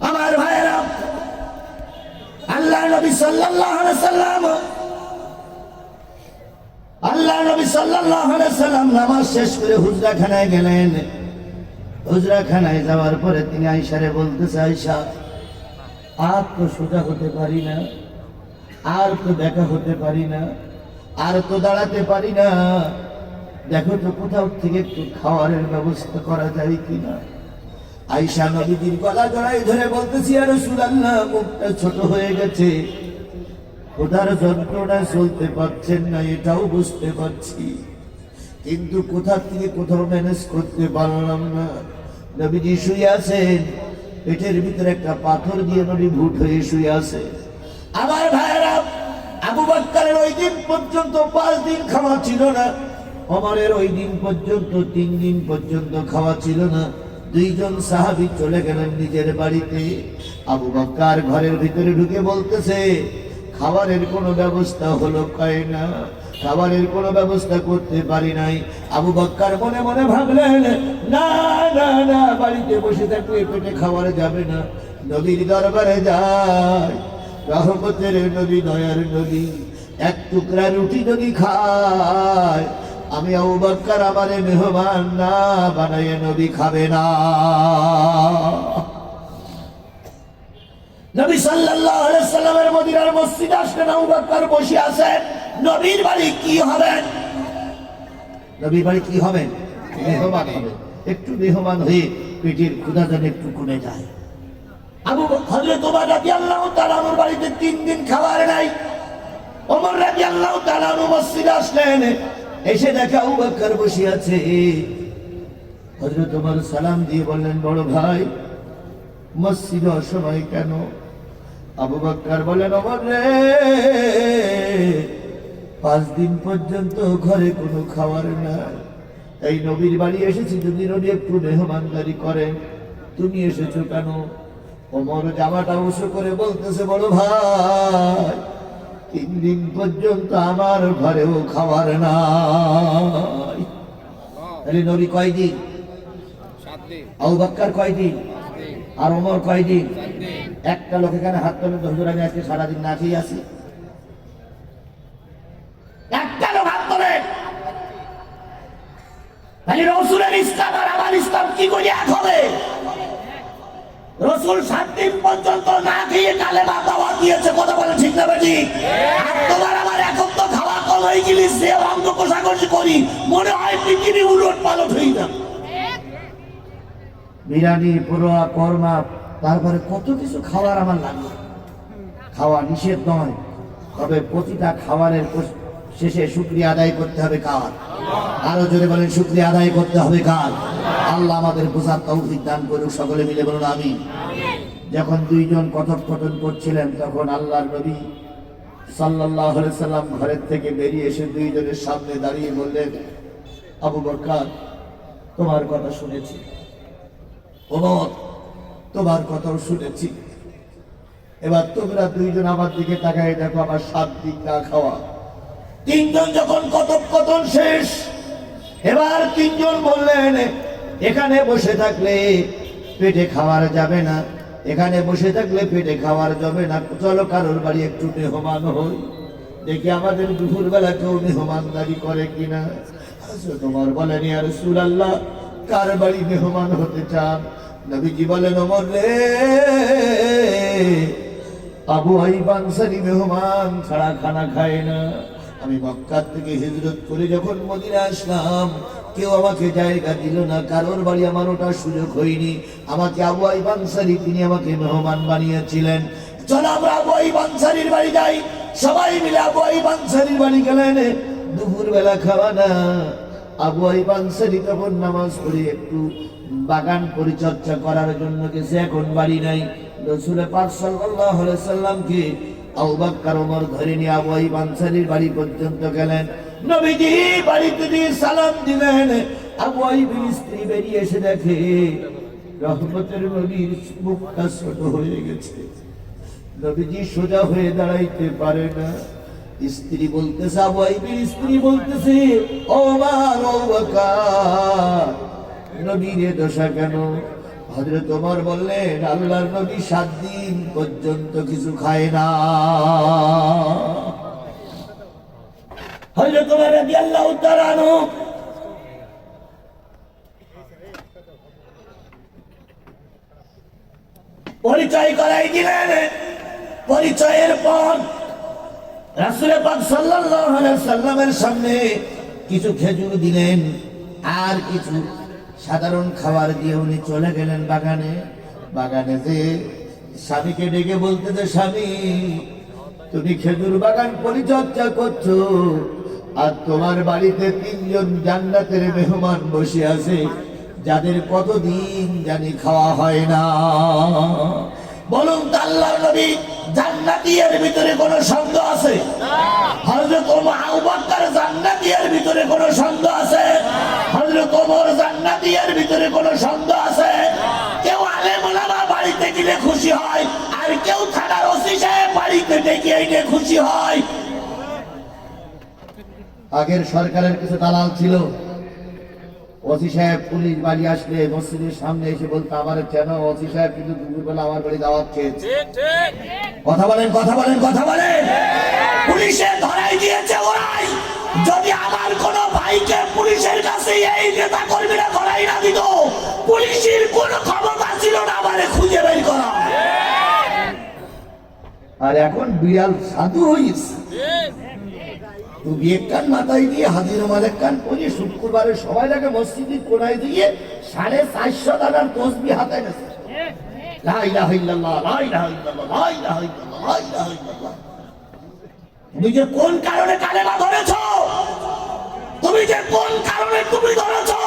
আমার ভাইয়েরা, আল্লাহ নবী সাল্লাল্লাহু আলাইহি সাল্লাম নামাজ শেষ করে হুজরাখানায় গেলেন। হুজরাখানায় যাওয়ার পরে তিনি আয়েশারে বলতেছে, আয়েশা, আর তো সোজা হতে পারি না, আর তো দেখা হতে পারি না, আর তো দাঁড়াতে পারি না, দেখো তো কোথাও থেকে একটু খাওয়ারের ব্যবস্থা করা যায় কিনা। আয়েশা নবীজির গলা জড়াই ধরে বলতেছি, ইয়া রাসূলুল্লাহ, মুখটা ছোট হয়ে গেছে, ক্ষুধার যন্ত্রণা চলতে পারছেন না এটাও বুঝতে পারছি, কিন্তু কোথা থেকে কোথাও ম্যানেজ করতে পারলাম না। নবীজি শুয়ে আছেন, পেটের ভিতরে একটা পাথর দিয়ে নবী ভুট হয়ে শুয়ে আছে। আমার ভাইয়েরা, আবু বকরের ওই দিন পর্যন্ত 5 দিন খাওয়া ছিল না, ওমরের ওই দিন পর্যন্ত 3 দিন পর্যন্ত খাওয়া ছিল না। 2 জন সাহাবী চলে গেলেন নিজের বাড়িতে। আবু বকর ঘরের ভিতরে ঢুকে বলতেছে, খাবারের কোনো ব্যবস্থা হলো কয় না, খাবারের কোনো ব্যবস্থা করতে পারি নাই। আবু বকর মনে মনে ভাবলেন, না না না, বাড়িতে বসে থাকলে পেটে খাবার যাবে না, নবীর দরবারে যায়, রহমতের নবী, দয়ার নবী, এক টুকরা রুটি যদি খায়, আমি আবু বকর আমারে মেহমান না বানায় নবী খাবে না। নবী সাল্লাল্লাহু আলাইহি সাল্লামের মদিনার মসজিদে আসলেন, আবু বকর বসে আছেন। নবীর বাড়ি কি হবেন? নবীর বাড়ি কি হবেন? মেহমান হবেন। একটু মেহমান হয়ে পেটের ক্ষুধা যেন একটু কমে যায়। হযরত ওমর রাদিয়াল্লাহু তাআলা আনহুর বাড়িতে 3 দিন খাবার নাই। ওমর রাদিয়াল্লাহু তাআলা আনহু মসজিদে আসলেন, এসে দেখে আবু বকর বসে আছে। হযরত ওমর সালাম দিয়ে বললেন, বড় ভাই, মসজিদে অসময় কেন? আবু বকর বলেন, ওমর রে, 5 দিন পর্যন্ত ঘরে কোনো খাবার নাই, এই নবীর বাড়ি এসেছি যদি নবী একটু মেহমানদারি করেন, তুমি এসেছো কেন? ওমর জামাটা উঁচু করে বলতেছে, বড় ভাই, 3 দিন পর্যন্ত আমার ঘরেও খাবার নাই। তাহলে নবী কয়দিন? 7 দিন। আবু বকর কয়দিন? আর ওমর কয়দিন? একটা লোক এখানে হাত তুলে হুজুর আমি আজকে সারাদিন না খেয়ে আছি। একটা লোক হাত তোলে। তাহলে রসুলের ইসলাম আর আমার ইসলাম কি করে এক হবে? রসুল 7 দিন পর্যন্ত না খেয়ে কালেমা দাওয়াত দিয়েছে, কথা বলে ঠিক না বেটি? আর তোমার আমার এখন তো খাওয়া কল হয়ে গেলি, যে অঙ্গ কষাকষি করি, মনে হয় পৃথিবী উলট পালট হয়ে যাবে। বিরিয়ানি, পোড়া, কর্মা, তারপরে কত কিছু খাবার আমার লাগবে। খাওয়া নিষেধ নয়, তবে প্রতিটা খাবারের শেষে শুকরিয়া আদায় করতে হবে কার? আরো জোরে বলেন, শুকরিয়া আদায় করতে হবে কার? আল্লাহ আমাদের বোঝার তৌফিক দান করুক, সকলে মিলে বলুন আমিন। যখন 2 জন কথোপকথন করছিলেন, তখন আল্লাহর নবী সাল্লাল্লাহু আলাইহি সাল্লাম ঘরের থেকে বেরিয়ে এসে 2 জনের সামনে দাঁড়িয়ে বললেন, আবু বকর, তোমার কথা শুনেছি, ওমর, তোমার কথাও শুনেছি, এবার তোমরা 2 জন আমার দিকে তাকায় দেখো, আমার 7 দিন না খাওয়া, তিনজন যখন কথোপকথন শেষ, এবার তিনজন বললেন এখানে বসে থাকলে পেটে খাওয়ার যাবে না, এখানে বসে থাকলে পেটে খাওয়ার যাবে না, চলো কারোর বাড়ি একটু মেহমান হই, দেখি আমাদের দুপুর বেলা কেউ মেহমানদারি করে কিনা। তোমার বলেন ইয়া রাসূলুল্লাহ, কার বাড়ি মেহমান হতে চান? নবীজি বলেন ওমর রে, আবু আইয়ুব আনসারী মেহমান ছাড়া খানা খায় না। আমি মক্কা থেকে হিজরত করে যখন মদিনা আসলাম, কেউ আমাকে জায়গা দিল না, কারোর বাড়ি আমার ওঠার সুযোগ হয়নি। আমাকে আবু আইয়ুব আনসারী তিনি আমাকে মেহমান বানিয়েছিলেন। চলো আমরা আবু আইয়ুব আনসারীর বাড়ি যাই। সবাই মিলে আবু আইয়ুব আনসারীর বাড়ি গেলেন। দুপুর বেলা খাওয়া না। আবু আইয়ুব আনসারী তখন নামাজ পড়ে একটু বাগান পরিচর্যা করার জন্য গেছে, এখন বাড়ি নাই। রাসূল পাক সাল্লাল্লাহু আলাইহি সাল্লামকে আবু বকর ওমর ধরে নিয়ে আবু আইয়ুব আনসারীর বাড়ি পর্যন্ত গেলেন। নবীজি বাড়িতে দিয়ে সালাম দিলেন। আবু আইয়ুবের স্ত্রী বেরিয়ে এসে দেখে রহমতের নবীর মুখটা ছোট হয়ে গেছে। নবীজি সোজা হয়ে দাঁড়াইতে পারে না। স্ত্রী বলতেছে, আবু আইয়ুবের স্ত্রী বলতেছে, ওমর ও বকর, নবীর দশা কেন? হযরত ওমর বললেন, আল্লাহর নবী 7 দিন পর্যন্ত কিছু খায় না। হযরত ওমর রাদিয়াল্লাহু তাআলা আনহু পরিচয় করাই দিলেন। পরিচয়ের পর রাসূল পাক সাল্লাল্লাহু আলাইহি সাল্লামের সামনে কিছু খেজুর দিলেন আর কিছু সাধারণ খাবার দিয়ে উনি চলে গেলেন বাগানে। বাগানে যে স্বামীকে ডেকে বলতেছে, স্বামী তুমি খেজুর বাগান পরিচর্যা করছো আর তোমার বাড়িতে 3 জন জান্নাতের মেহমান বসে আছে, যাদের কতদিন জানি খাওয়া হয় না। বলুন তো আল্লাহর নবী জান্নাতীদের ভিতরে কোনো সন্দেহ আছে? হযরত আবু বকর জান্নাতীদের ভিতরে কোনো সন্দেহ আছে? হযরত ওমর জান্নাতীদের ভিতরে কোনো সন্দেহ আছে? কেউ আলেম ওলামা বাড়িতে গেলে খুশি হয়, আর কেউ থানার ওসি সাহেব বাড়িতে ডেকে এনে খুশি হয়। আগের সরকারের কিছু দালাল ছিল, ওসি সাহেব পুলিশ বাড়ি আসলে মসজিদের সামনে এসে বলতো, আমার কেন ওসি সাহেব কিন্তু দুপুরবেলা আমার বাড়ি দাওয়াত খেয়েছে। কথা বলেন, কথা বলেন, কথা বলেন। পুলিশে ধরাই দিয়েছে ওরাই। যদি আমার কোন ভাইকে পুলিশের কাছে এই নেতা কর্মীরা ধরাই না দিত, পুলিশের কোন ক্ষমতা ছিল না আমারে খুঁজে বের করা। আর এখন বিড়াল সাধু হইছে। তুমি এক কান মাথায় দিয়ে হাজির মালেক কান পরে শুক্রবারে সবাই লাগে মসজিদের কোনায় দিয়ে 450 টাকার তসবিহ হাতে নেছে। লা ইলাহা ইল্লাল্লাহ, লা ইলাহা ইল্লাল্লাহ, লা ইলাহা ইল্লাল্লাহ, লা ইলাহা ইল্লাল্লাহ। তুমি যে কোন কারণে কালেমা ধরেছো? তুমি যে কোন কারণে তুমি ধরেছো?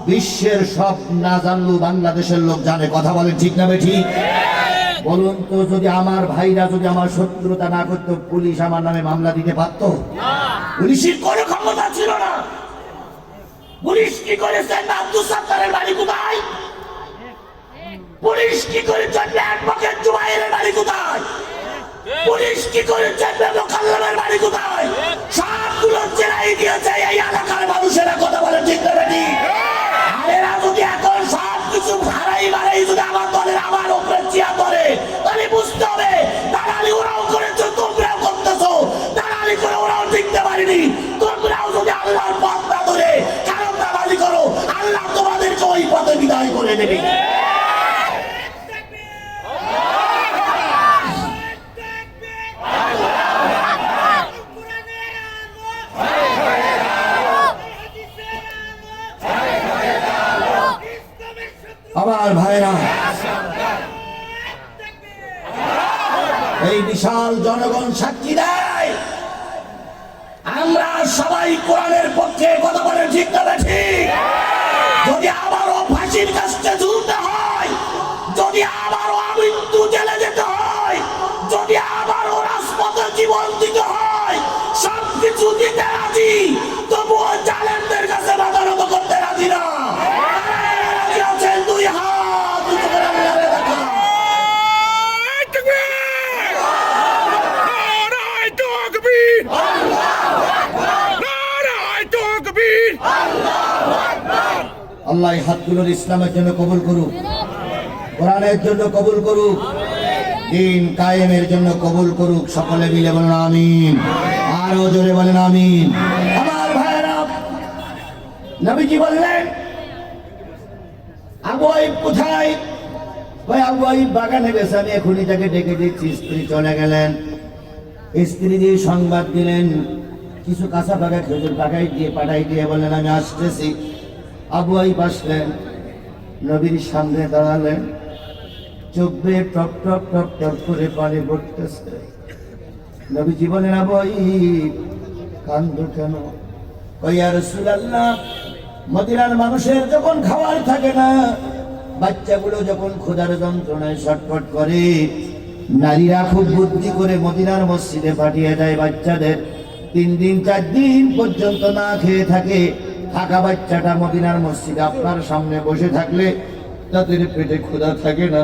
বিশ্বের সব না জানলেও বাংলাদেশের লোক জানে। কথা বলেন ঠিক না বেঠিক? বলুন তো, যদি আমার ভাইরা যদি আমার শত্রুতা না করতো, পুলিশ আমার নামে মামলা দিতে পারত? পুলিশের কোনো ক্ষমতা ছিল না। পুলিশ কি করেছে? আব্দুল সাত্তারের বাড়ি কোথায়? পুলিশ কি করেছে? অ্যাডভোকেট জুবাইরের বাড়ি কোথায়? পুলিশ কি করেছে? মোকাল্লামের বাড়ি কোথায়? সবগুলো জেলায় দিয়েছে এই এলাকার মানুষেরা। কথা বলে ঠিক না বেঠিক? এরা যদি এখন সব কিছু হারাই মারাই যদি আমার দলের আমার উপরে চিয়া করে, তাহলে বুঝতে হবে দালালি ওরাও করেছো, তোমরাও করতেছো। দালালি করে ওরাও টিকতে পারেনি। তোমরাও যদি আল্লাহর পথ না ধরে কারণ দালালি করো, আল্লাহ তোমাদেরকে ওই পথে বিদায় করে দেবে। আমার ভাইরা, এই বিশাল জনগণ সাক্ষী দেয় আমরা সবাই কোরআনের পক্ষে। কথা বলেন ঠিক না ঠিক? যদি আবারও ফাঁসির কাছে ঝুলতে হয়, যদি আবারও মৃত্যু জেলে যেতে হয়, যদি আবারও রাজপথে জীবন দিতে হয়, সবকিছু দিতে রাজি, তবুও জালেমদের কাছে মাথা নত করতে রাজি না। দুই হাত উঁচু করে আল্লাহরে দেখা। নারায়ে তাকবীর, নারায়ে তাকবীর, আল্লাহু আল্লাহ এই হাতগুলোর ইসলামের জন্য কবুল করুক, কোরআনের জন্য কবুল করুক, দিন কায়েমের জন্য কবুল করুক। সকলে মিলে বলেন আমিন, আরো জোরে বলেন আমিন। আমার ভাইরা, নবীজি বললেন আবু আইব কোথায়? ভাই আবু আইব বাগানে গেছে, আমি এখনই তাকে ডেকে দিচ্ছি। স্ত্রী চলে গেলেন, স্ত্রী দিয়ে সংবাদ দিলেন, কিছু কাঁচা পাকা খেজুর পাঠাই দিয়ে বললেন আমি আসতেছি। আবু আইব আসলেন, নবীর সামনে দাঁড়ালেন, চোখ বেয়ে টপ টপ টপ টপ করে পানি পড়তেছে। নবীজি বলেন আবু আইব কান্দো কেন? কই ইয়া রাসূলুল্লাহ, মদিনার মানুষের যখন খাবার থাকে না, বাচ্চাগুলো যখন ক্ষুধার যন্ত্রণায় ছটফট করে, নারীরা খুব বুদ্ধি করে মদিনার মসজিদে পাঠিয়ে দেয় বাচ্চাদের। 3 দিন 4 দিন পর্যন্ত না খেয়ে থাকে, থাকা বাচ্চাটা মদিনার মসজিদে আপনার সামনে বসে থাকলে তাদের পেটে ক্ষুধা থাকে না।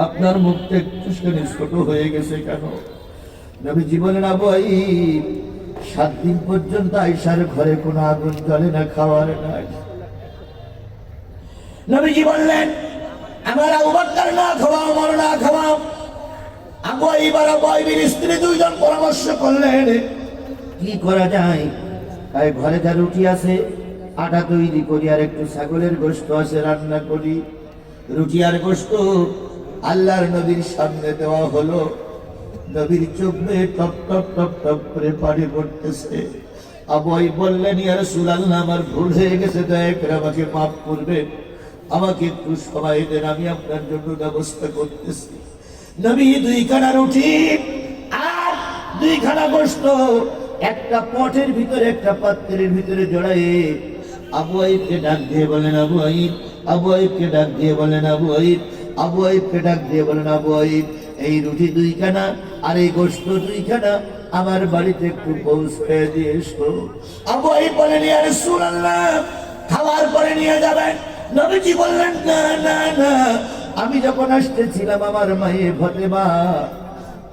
আপনার মুখটা একটু ছোট হয়ে গেছে কেন? নবীজি বলেন আবু আইব 7 দিন পর্যন্ত আয়েশার ঘরে কোনো আগুন জ্বলে না, খাওয়ার নাই। নবীজি বললেন আমার আবু বকর না খাওয়াও, আমার না খাওয়াও। আবু আইব আর আবু আইবের স্ত্রী দুইজন পরামর্শ করলেন কি করা যায়। তাই ঘরে যা রুটি আছে আটা তৈরি করি, আর একটু ছাগলের গোশত আছে রান্না করি। রুটি আর গোশত আল্লাহর নবীর সামনে দেওয়া হলো। নবীর চোখ বেয়ে টপ টপ টপ টপ করে পানি পড়তেছে। আবু আইব বললেন ইয়া রাসূলুল্লাহ, আমার ভুল হয়ে গেছে, দয়া করে আমাকে মাফ করবেন, আমাকে একটু সময় দেন, আমি আপনার জন্য ব্যবস্থা করতেছি। নবী 2 খানা রুটি আর 2 খানা গোশত একটা পটের ভিতরে, একটা পাত্রের ভিতরে জড়াই আবু আইবকে ডাক দিয়ে বলেন আবু আইব, আবু আইবকে ডাক দিয়ে বলেন আবু আইব, আবু আইবকে ডাক দিয়ে বলেন আবু আইব, এই রুটি 2 খানা আর এই গোশত 2 খানা আমার বাড়িতে একটু পৌঁছে দিয়ে এসো। আবু আইব বলেন ইয়া রাসূলুল্লাহ, খাওয়ার পরে নিয়ে যাবেন। নবীজি বললেন না না না, আমি যখন আসতেছিলাম আমার মায়ে ফাতেমা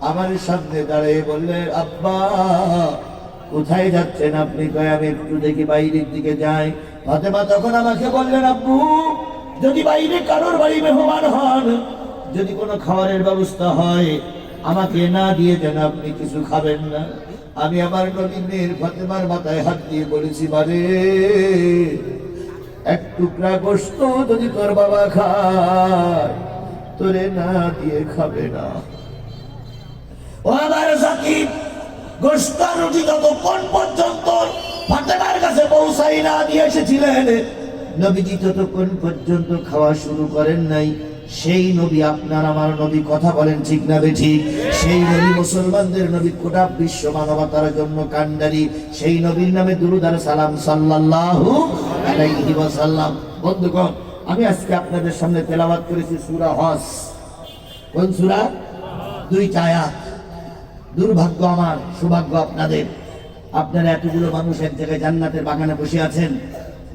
আমার সামনে দাঁড়িয়ে বললেন আব্বা কোথায় যাচ্ছেন আপনি? কয় আমি একটু দেখি বাইরের দিকে যাই। ফাতেমা তখন আমাকে বললেন আব্বু যদি বাইরে কারোর বাড়ি মেহমান হন, যদি কোনো খাবারের ব্যবস্থা হয় আমাকে না দিয়ে যেন আপনি কিছু খাবেন না। আমি আমার নবীর মেয়ের ফাতেমার মাথায় হাত দিয়ে বলেছি বারে এক টুকরা গোশত যদি তোর বাবা খায় তোরে না দিয়ে খাবে না। ও আমার সাকিব, গোশত রুটি যতক্ষণ পর্যন্ত ফাতেমার কাছে পৌঁছাই না দিয়ে এসেছিলেন, নবীজি ততক্ষণ পর্যন্ত খাওয়া শুরু করেন নাই। সেই নবী আপনার আমার নবী, কথা বলেন ঠিক না বেঠিক? সেই নবী মুসলমানদের নবী, গোটা বিশ্ব মানবতার জন্য কান্ডারি, সেই নবীর নামে দুরূদ আর সালাম সাল্লাল্লাহু আলাইহি ওয়াসাল্লাম। বন্ধুগণ, আমি আজকে আপনাদের সামনে তেলাওয়াত করেছি সূরা হজ। কোন সূরা? 2টা আয়াত। দুর্ভাগ্য আমার, সৌভাগ্য আপনাদের, আপনারা এতগুলো মানুষ এক জায়গায় জান্নাতের বাগানে বসে আছেন।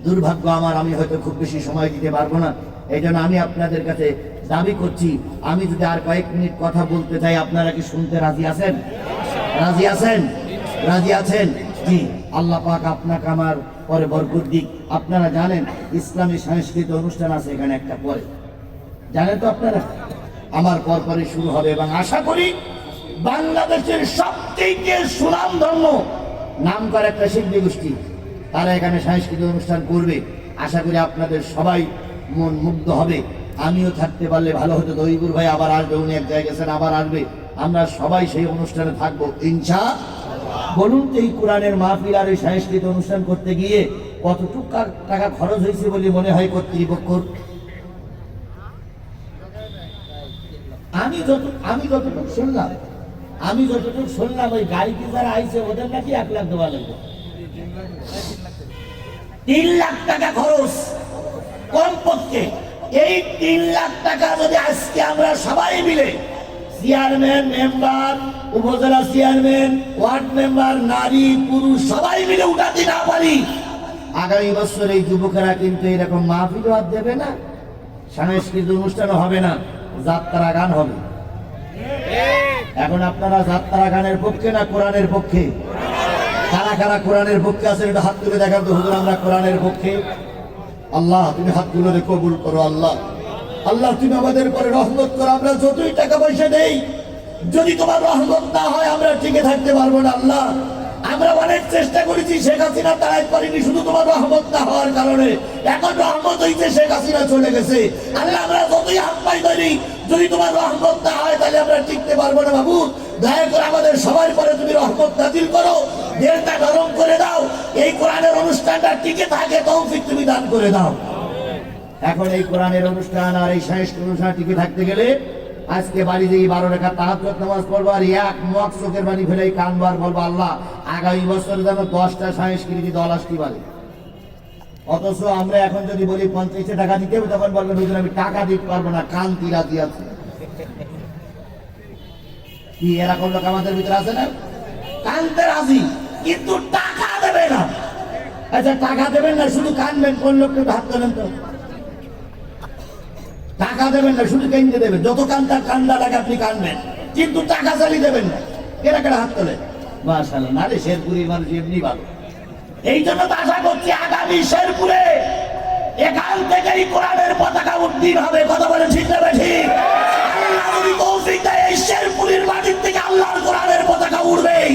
দুর্ভাগ্য আমার, আমি হয়তো খুব বেশি সময় দিতে পারবো না। এই জন্য আমি আপনাদের কাছে দাবি করছি, আমি যদি আর কয়েক মিনিট কথা বলতে চাই, আপনারা কি শুনতে রাজি আছেন? রাজি আছেন? রাজি আছেন? জি, আল্লাহ পাক আপনাকে আমার পরে বরকত দিক। আপনারা জানেন ইসলামী সাংস্কৃতিক অনুষ্ঠান আছে এখানে একটা পরে, জানেন তো আপনারা? আমার পরে শুরু হবে এবং আশা করি বাংলাদেশের সবচেয়ে সুনামধন্য নামকরা একটা শিল্পী গোষ্ঠী তারা এখানে সাংস্কৃতিক অনুষ্ঠান করবে। আশা করি আপনাদের সবাই মন মুগ্ধ হবে। আমিও থাকতে পারলে ভালো হতো। দহিবুর ভাই আবার আসবে, উনি এক জায়গায় গেছেন, আবার আসবে। আমরা সবাই সেই অনুষ্ঠানে থাকবো ইনশাআল্লাহ। বলুন তো এই কোরআনের মাহফিল আর এই সাংস্কৃতিক অনুষ্ঠান করতে গিয়ে কতটুকু টাকা খরচ হয়েছে বলে মনে হয় কর্তৃপক্ষ? আমি যতটুকু শুনলাম ওই গাড়িতে যারা আইছে ওদের নাকি 1 লাখ দেওয়া লাগবে। 3 লাখ টাকা খরচ কমপক্ষে। এই 3 লাখ টাকা যদি আজকে আমরা সবাই মিলে, চেয়ারম্যান, মেম্বার, উপজেলা চেয়ারম্যান, ওয়ার্ড মেম্বার, নারী পুরুষ সবাই মিলে উঠাতে না পারি, আগামী বছর এই যুবকেরা কিন্তু এরকম মাহফিল আর দেবে না, সাংস্কৃতিক অনুষ্ঠান হবে না, যাত্রা গান হবে। এখন আপনারা যাত্রা গানের পক্ষে না কোরআনের পক্ষে? কারা কারা কোরআনের পক্ষে আছেন একটু হাত তুলে দেখান তো। হুজুর আমরা কোরআনের পক্ষে। আল্লাহ তুমি হাতগুলো কবুল করো আল্লাহ। আল্লাহ তুমি আমাদের পরে রহমত করো। আমরা যতই টাকা পয়সা দেই, যদি তোমার রহমত না হয় আমরা টিকে থাকতে পারবো না আল্লাহ। আমরা অনেক চেষ্টা করেছি, শেখ হাসিনা তাড়াইতে পারিনি শুধু তোমার রহমত না হওয়ার কারণে। এখন রহমত হইতে শেখ হাসিনা চলে গেছে আল্লাহ। আমরা যতই হাত পাই ধরি, যদি তোমার রহমত না হয় তাহলে আমরা টিকতে পারবো না বাবু। দয়া করে আমাদের সবার পরে তুমি রহমত নাজিল করো, দেহটা গরম করে দাও, এই কোরআনের অনুষ্ঠানটা টিকে থাকে তৌফিক তুমি দান করে দাও। এখন এই কোরআনের অনুষ্ঠান আর এই সাংস্কৃতিক অনুষ্ঠান টিকে থাকতে গেলে আজকে বাড়ি যেই 12 রাকাত তাহাজ্জুদ নামাজ পড়বো আর এক মুখ চোখের পানি ফেলে কানবার বলবো আল্লাহ আগামী বছর যেন 10টা সাংস্কৃতিক দল আসতে পারে। অথচ আমরা এখন যদি বলি 50 টাকা দিতে হবে, তখন বলবেন হুজুর আমি টাকা দিতে পারবো না, কান্তি রাজি আছে। কি এরকম লোক আমাদের ভিতরে আছে না? কানতে রাজি কিন্তু টাকা দেবে না। আচ্ছা টাকা দেবেন না, শুধু কানবেন, কোন লোককে হাত তোলেন তো? টাকা দেবেন না, শুধু কেন্দ্রে দেবেন, যত কান্দা লাগে আপনি কানবেন, কিন্তু টাকা চালিয়ে দেবেন না। কেনা কেনা হাত তোলে মাশাআল্লাহ। নারে শেরপুরের মানুষ এমনি ভালো। এই জন্য তো আশা করছি আগামী শেরপুরে এখান থেকেই কোরআনের পতাকা উড্ডীন হবে। কথা বলে ঠিক না ঠিক? আল্লাহ যদি তৌফিক দেয় এই শেরপুরের মাটির থেকে আল্লাহর কোরআনের পতাকা উড়বেই।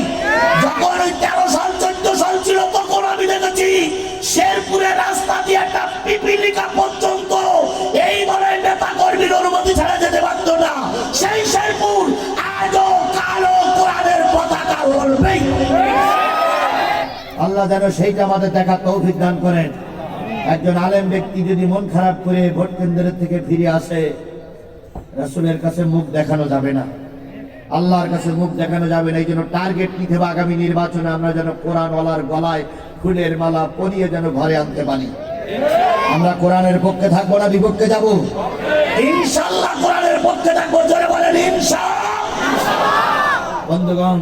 যখন ওই 13 সাল 14 সাল ছিল তখন আমি দেখেছি শেরপুরের রাস্তা দিয়ে একটা পিপিলিকা পর্যন্ত এই ধরনের নেতা কর্মীর অনুমতি ছাড়া যেতে পারতো না। সেই শেরপুর আজও কালো কোরআনের পতাকা উড়বেই। আল্লাহ যেন সেইটা আমাদের দেখা তৌফিক দান করেন। একজন আলেম ব্যক্তি যদি মন খারাপ করে ভোট কেন্দ্রের থেকে ফিরে আসে, রাসূলের কাছে মুখ দেখানো যাবে না, আল্লাহর কাছে মুখ দেখানো যাবে না। এই জন্য টার্গেট নিতে হবে আগামী নির্বাচনে আমরা যেন কোরআনওয়ালার গলায় ফুলের মালা পরিয়ে যেন ঘরে আনতে পারি। আমরা কোরআনের পক্ষে থাকবো না বিপক্ষে যাব? ইনশাআল্লাহ কোরআনের পক্ষে থাকবো। জোরে বলেন ইনশাআল্লাহ। বন্ধুগণ